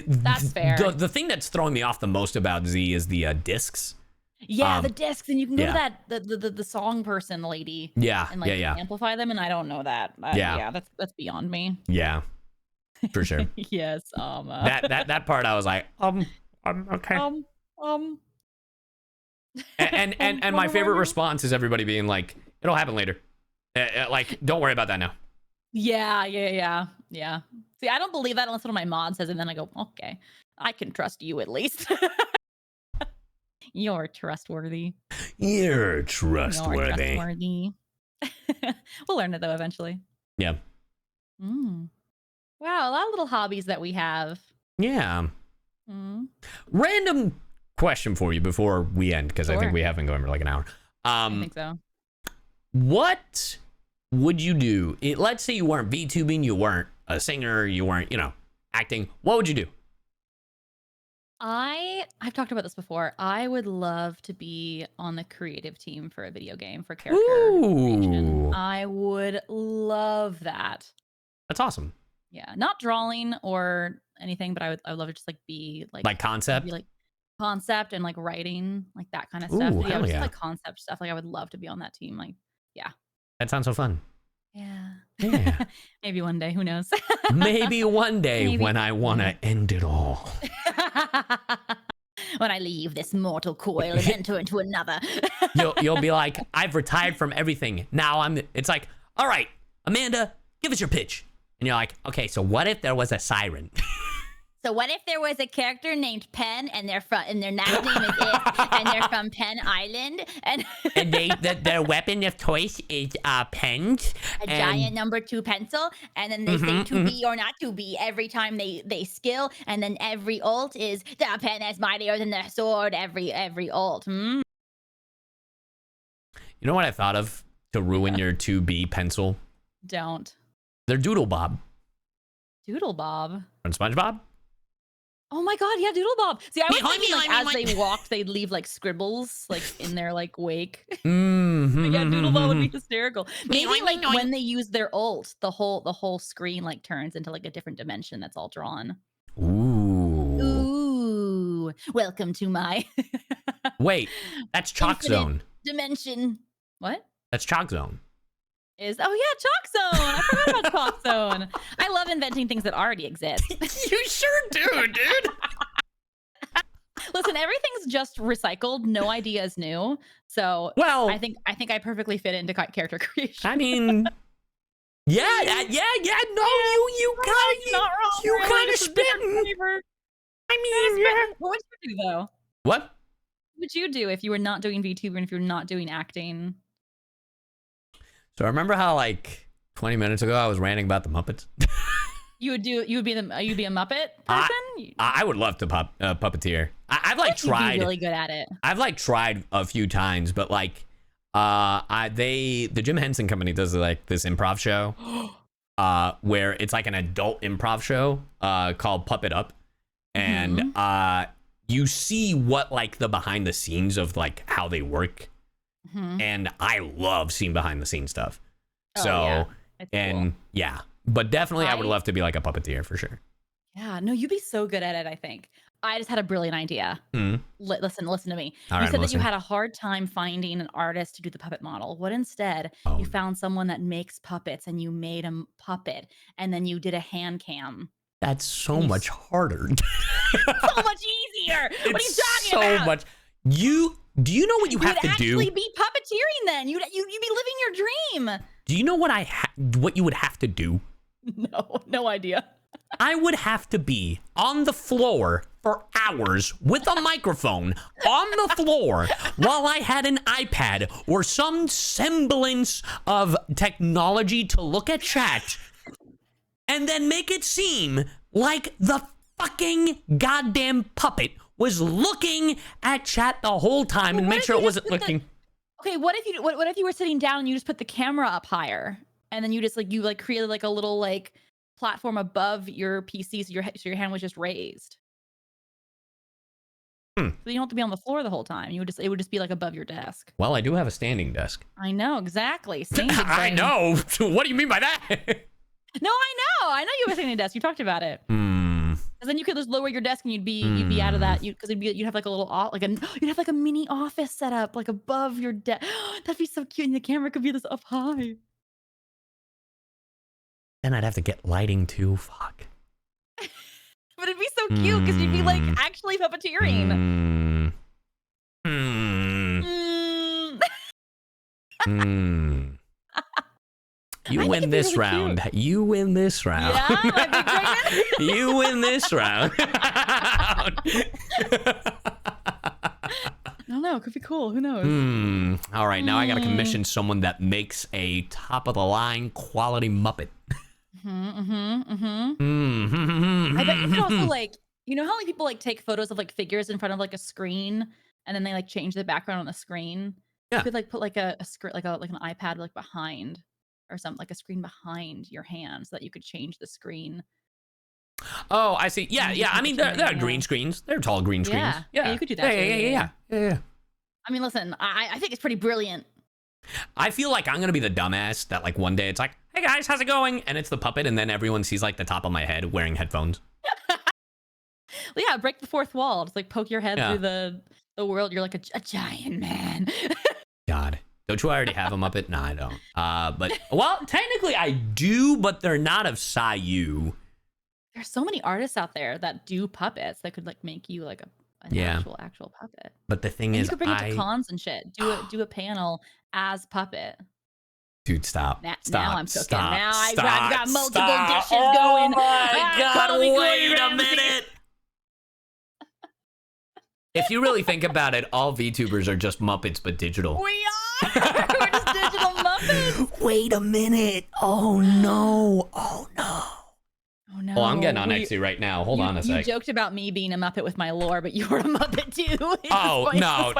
That's fair. The thing that's throwing me off the most about Z is the discs. Yeah, the discs, and you can go to that the song person lady. Yeah, and amplify them, and I don't know that. Yeah, that's beyond me. Yeah, for sure. Yes. That part I was like, okay. And my favorite response is everybody being like, it'll happen later. Like, don't worry about that now. Yeah. See, I don't believe that unless one of my mods says it, and then I go, okay, I can trust you at least. You're trustworthy. You're trustworthy. We'll learn it though eventually. Yeah. Wow, a lot of little hobbies that we have. Yeah. Random question for you before we end, because I think we have been going for like an hour. I think so. What would you do? Let's say you weren't VTubing, you weren't a singer, you weren't, acting. What would you do? I've talked about this before. I would love to be on the creative team for a video game for character creation. I would love that. That's awesome. Yeah, not drawing or anything, but I would love to just be like concept, concept and like writing, like that kind of stuff. Yeah, just like concept stuff. Like I would love to be on that team. Like, yeah. That sounds so fun. Yeah. Maybe one day, who knows? Maybe one day when I want to end it all. When I leave this mortal coil and enter into another. You'll be like, I've retired from everything. Now it's like, all right, Amanda, give us your pitch. And you're like, okay, so what if there was a siren? So what if there was a character named Penn, and their last name is It, and they're from Penn Island, and their weapon of choice is pens, giant number 2 pencil, and then they say to be or not to be every time they skill, and then every ult is the pen is mightier than the sword. Every ult. You know what I thought of to ruin your 2B pencil? Don't. They're Doodle Bob. Doodle Bob From SpongeBob. Oh my god, yeah, Doodle Bob. See, I was thinking as they walked, they'd leave like scribbles like in their like wake. Yeah, Doodle Bob would be hysterical. Maybe like when they use their ult, the whole screen like turns into like a different dimension that's all drawn. Ooh. Welcome to my Wait, that's Chalk Zone. Dimension. What? That's Chalk Zone. Chalk Zone. I forgot about Chalk Zone. I love inventing things that already exist. You sure do, dude. Listen, everything's just recycled. No idea is new. So I think I perfectly fit into character creation. I mean, yeah. No, you kind of spitting. I mean, yeah. What would you do though? What would you do if you were not doing VTuber and if you're not doing acting? So remember how like 20 minutes ago, I was ranting about the Muppets. You'd be a Muppet person? I would love to puppeteer. I've like You'd tried. be really good at it. I've like tried a few times, but like, the Jim Henson Company does like this improv show, where it's like an adult improv show, called Puppet Up, and you see what like the behind the scenes of like how they work, and I love seeing behind the scenes stuff. Yeah. But definitely I would love to be like a puppeteer for sure. Yeah, no, you'd be so good at it, I think. I just had a brilliant idea. Listen to me. You said that you had a hard time finding an artist to do the puppet model. What instead? You found someone that makes puppets and you made a puppet and then you did a hand cam. That's so much harder. So much easier. What are you talking about? So much. Do you know what you have to do? You'd actually be puppeteering then. You'd be living your dream. Do you know what you would have to do? No idea. I would have to be on the floor for hours with a microphone on the floor while I had an iPad or some semblance of technology to look at chat and then make it seem like the fucking goddamn puppet was looking at chat the whole time and make sure it wasn't looking. Okay, what if you were sitting down and you just put the camera up higher and then you created like a little like platform above your PC so your hand was just raised. So you don't have to be on the floor the whole time. It would just be like above your desk. Well, I do have a standing desk. I know, exactly. I know. What do you mean by that? No, I know you have a standing desk. You talked about it. Because then you could just lower your desk and you'd be out of that. Because you'd have like a little you'd have like a mini office set up like above your desk. That'd be so cute, and the camera could be this up high. Then I'd have to get lighting too. Fuck. But it'd be so cute because you'd be like actually puppeteering. You win this round. Cute. You win this round. Yeah, I'd be great. You win this round. I don't know. It could be cool. Who knows? All right. Now I got to commission someone that makes a top of the line quality Muppet. I bet you could also like, you know how like people like take photos of like figures in front of like a screen and then they like change the background on the screen. Yeah. You could like put like a screen like an iPad like behind or something, like a screen behind your hand so that you could change the screen. Oh, I see. Yeah. I mean, there are green screens. They're tall green screens. Yeah. You could do that. Yeah. I mean, listen, I think it's pretty brilliant. I feel like I'm gonna be the dumbass that like one day it's like, hey guys, how's it going? And it's the puppet, and then everyone sees like the top of my head wearing headphones. Well, yeah, break the fourth wall. Just like poke your head through the world. You're like a giant man. God, don't you already have a Muppet? No, I don't. But well, technically I do, but they're not of CyYu. There's so many artists out there that do puppets that could like make you like an actual puppet. But the thing is, you could bring it to cons and shit. Do a panel as puppet. Dude, stop. Now I'm cooking. Now I've got multiple dishes going. Oh my God, wait a minute. If you really think about it, all VTubers are just Muppets, but digital. We are. We're just digital Muppets. Wait a minute. Oh no. Oh no. Oh no. Oh, I'm getting on Etsy right now. Hold on a sec. You joked about me being a Muppet with my lore, but you're a Muppet too. Oh, no.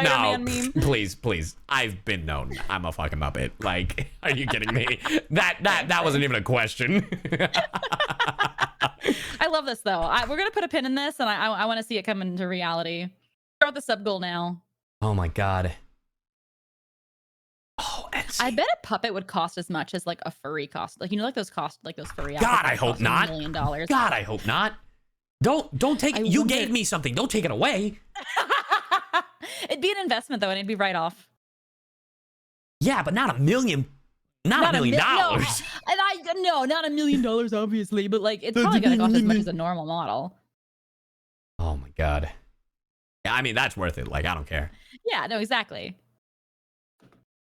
Please. I've been known. I'm a fucking Muppet. Like, are you kidding me? That wasn't even a question. I love this though. We're going to put a pin in this and I want to see it come into reality. Throw out the sub goal now. Oh my God. Oh, Etsy. I bet a puppet would cost as much as like a furry cost. Like, you know, like those furry. God, I hope not. $1 million. God, I hope not. Don't take it. You gave me something. Don't take it away. It'd be an investment though, and it'd be right off. Yeah, but not $1 million. Not $1 million. No, not $1 million, obviously, but like it's probably gonna cost as much as a normal model. Oh my God. Yeah, I mean that's worth it. Like I don't care. Yeah, no, exactly.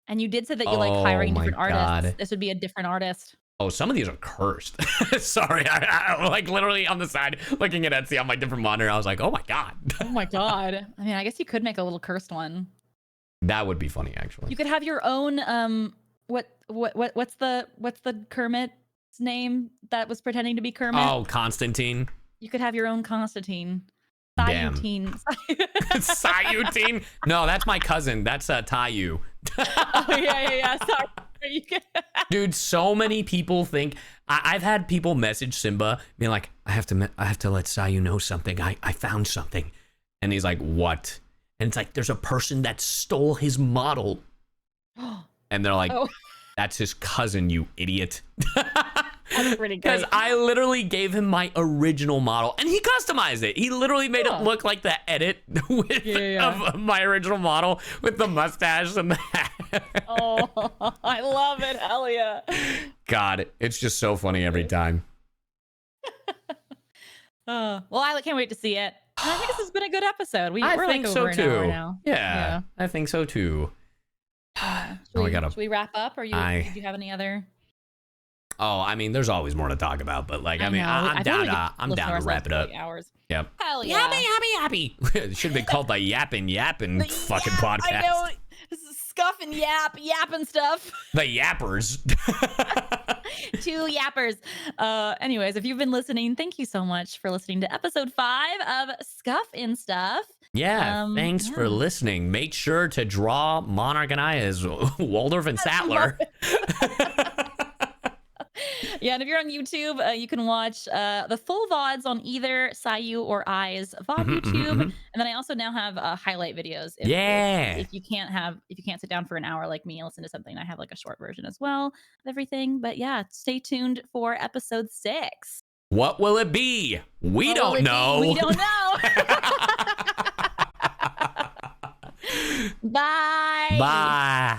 And you did say that you like hiring different artists. This would be a different artist. Oh, some of these are cursed. Sorry, I like literally on the side looking at Etsy on my different monitor. I was like, oh my God. Oh my God. I mean, I guess you could make a little cursed one. That would be funny, actually. You could have your own what's the Kermit's name that was pretending to be Kermit? Oh, Constantine. You could have your own Constantine. CyYuVtuber. CyYuVtuber? No, that's my cousin. That's Tayu. Oh, yeah. Sorry. Dude, so many people think I've had people message Simba being like, I have to let Sayu know something. I found something. And he's like, what? And it's like, there's a person that stole his model. And they're like, that's his cousin, you idiot. That's pretty good. Because I literally gave him my original model and he customized it. He literally made it look like the edit of my original model with the mustache and the hat. Oh, I love it. Hell yeah. God, it's just so funny every time. Well, I can't wait to see it. And I think this has been a good episode. We're think like so over an too. hour now. Yeah, I think so too. Should we wrap up, or did you have any other? Oh, I mean, there's always more to talk about, but like, I'm down to wrap it up. Hours. Yep. Hell yeah. Yappy. It should have been called the Yappin' fucking podcast. I know. This is Scuff and Yappin' Stuff. The Yappers. 2 yappers. Anyways, if you've been listening, thank you so much for listening to episode 5 of Scuff N Stuff. Yeah, thanks for listening. Make sure to draw Monarch and I as Waldorf and Sattler. Yeah, and if you're on YouTube, you can watch the full VODs on either Caillou or I's VOD YouTube. And then I also now have highlight videos. If you can't sit down for an hour like me and listen to something, I have like a short version as well of everything. But yeah, stay tuned for episode 6. What will it be? We don't know. We don't know. Bye. Bye.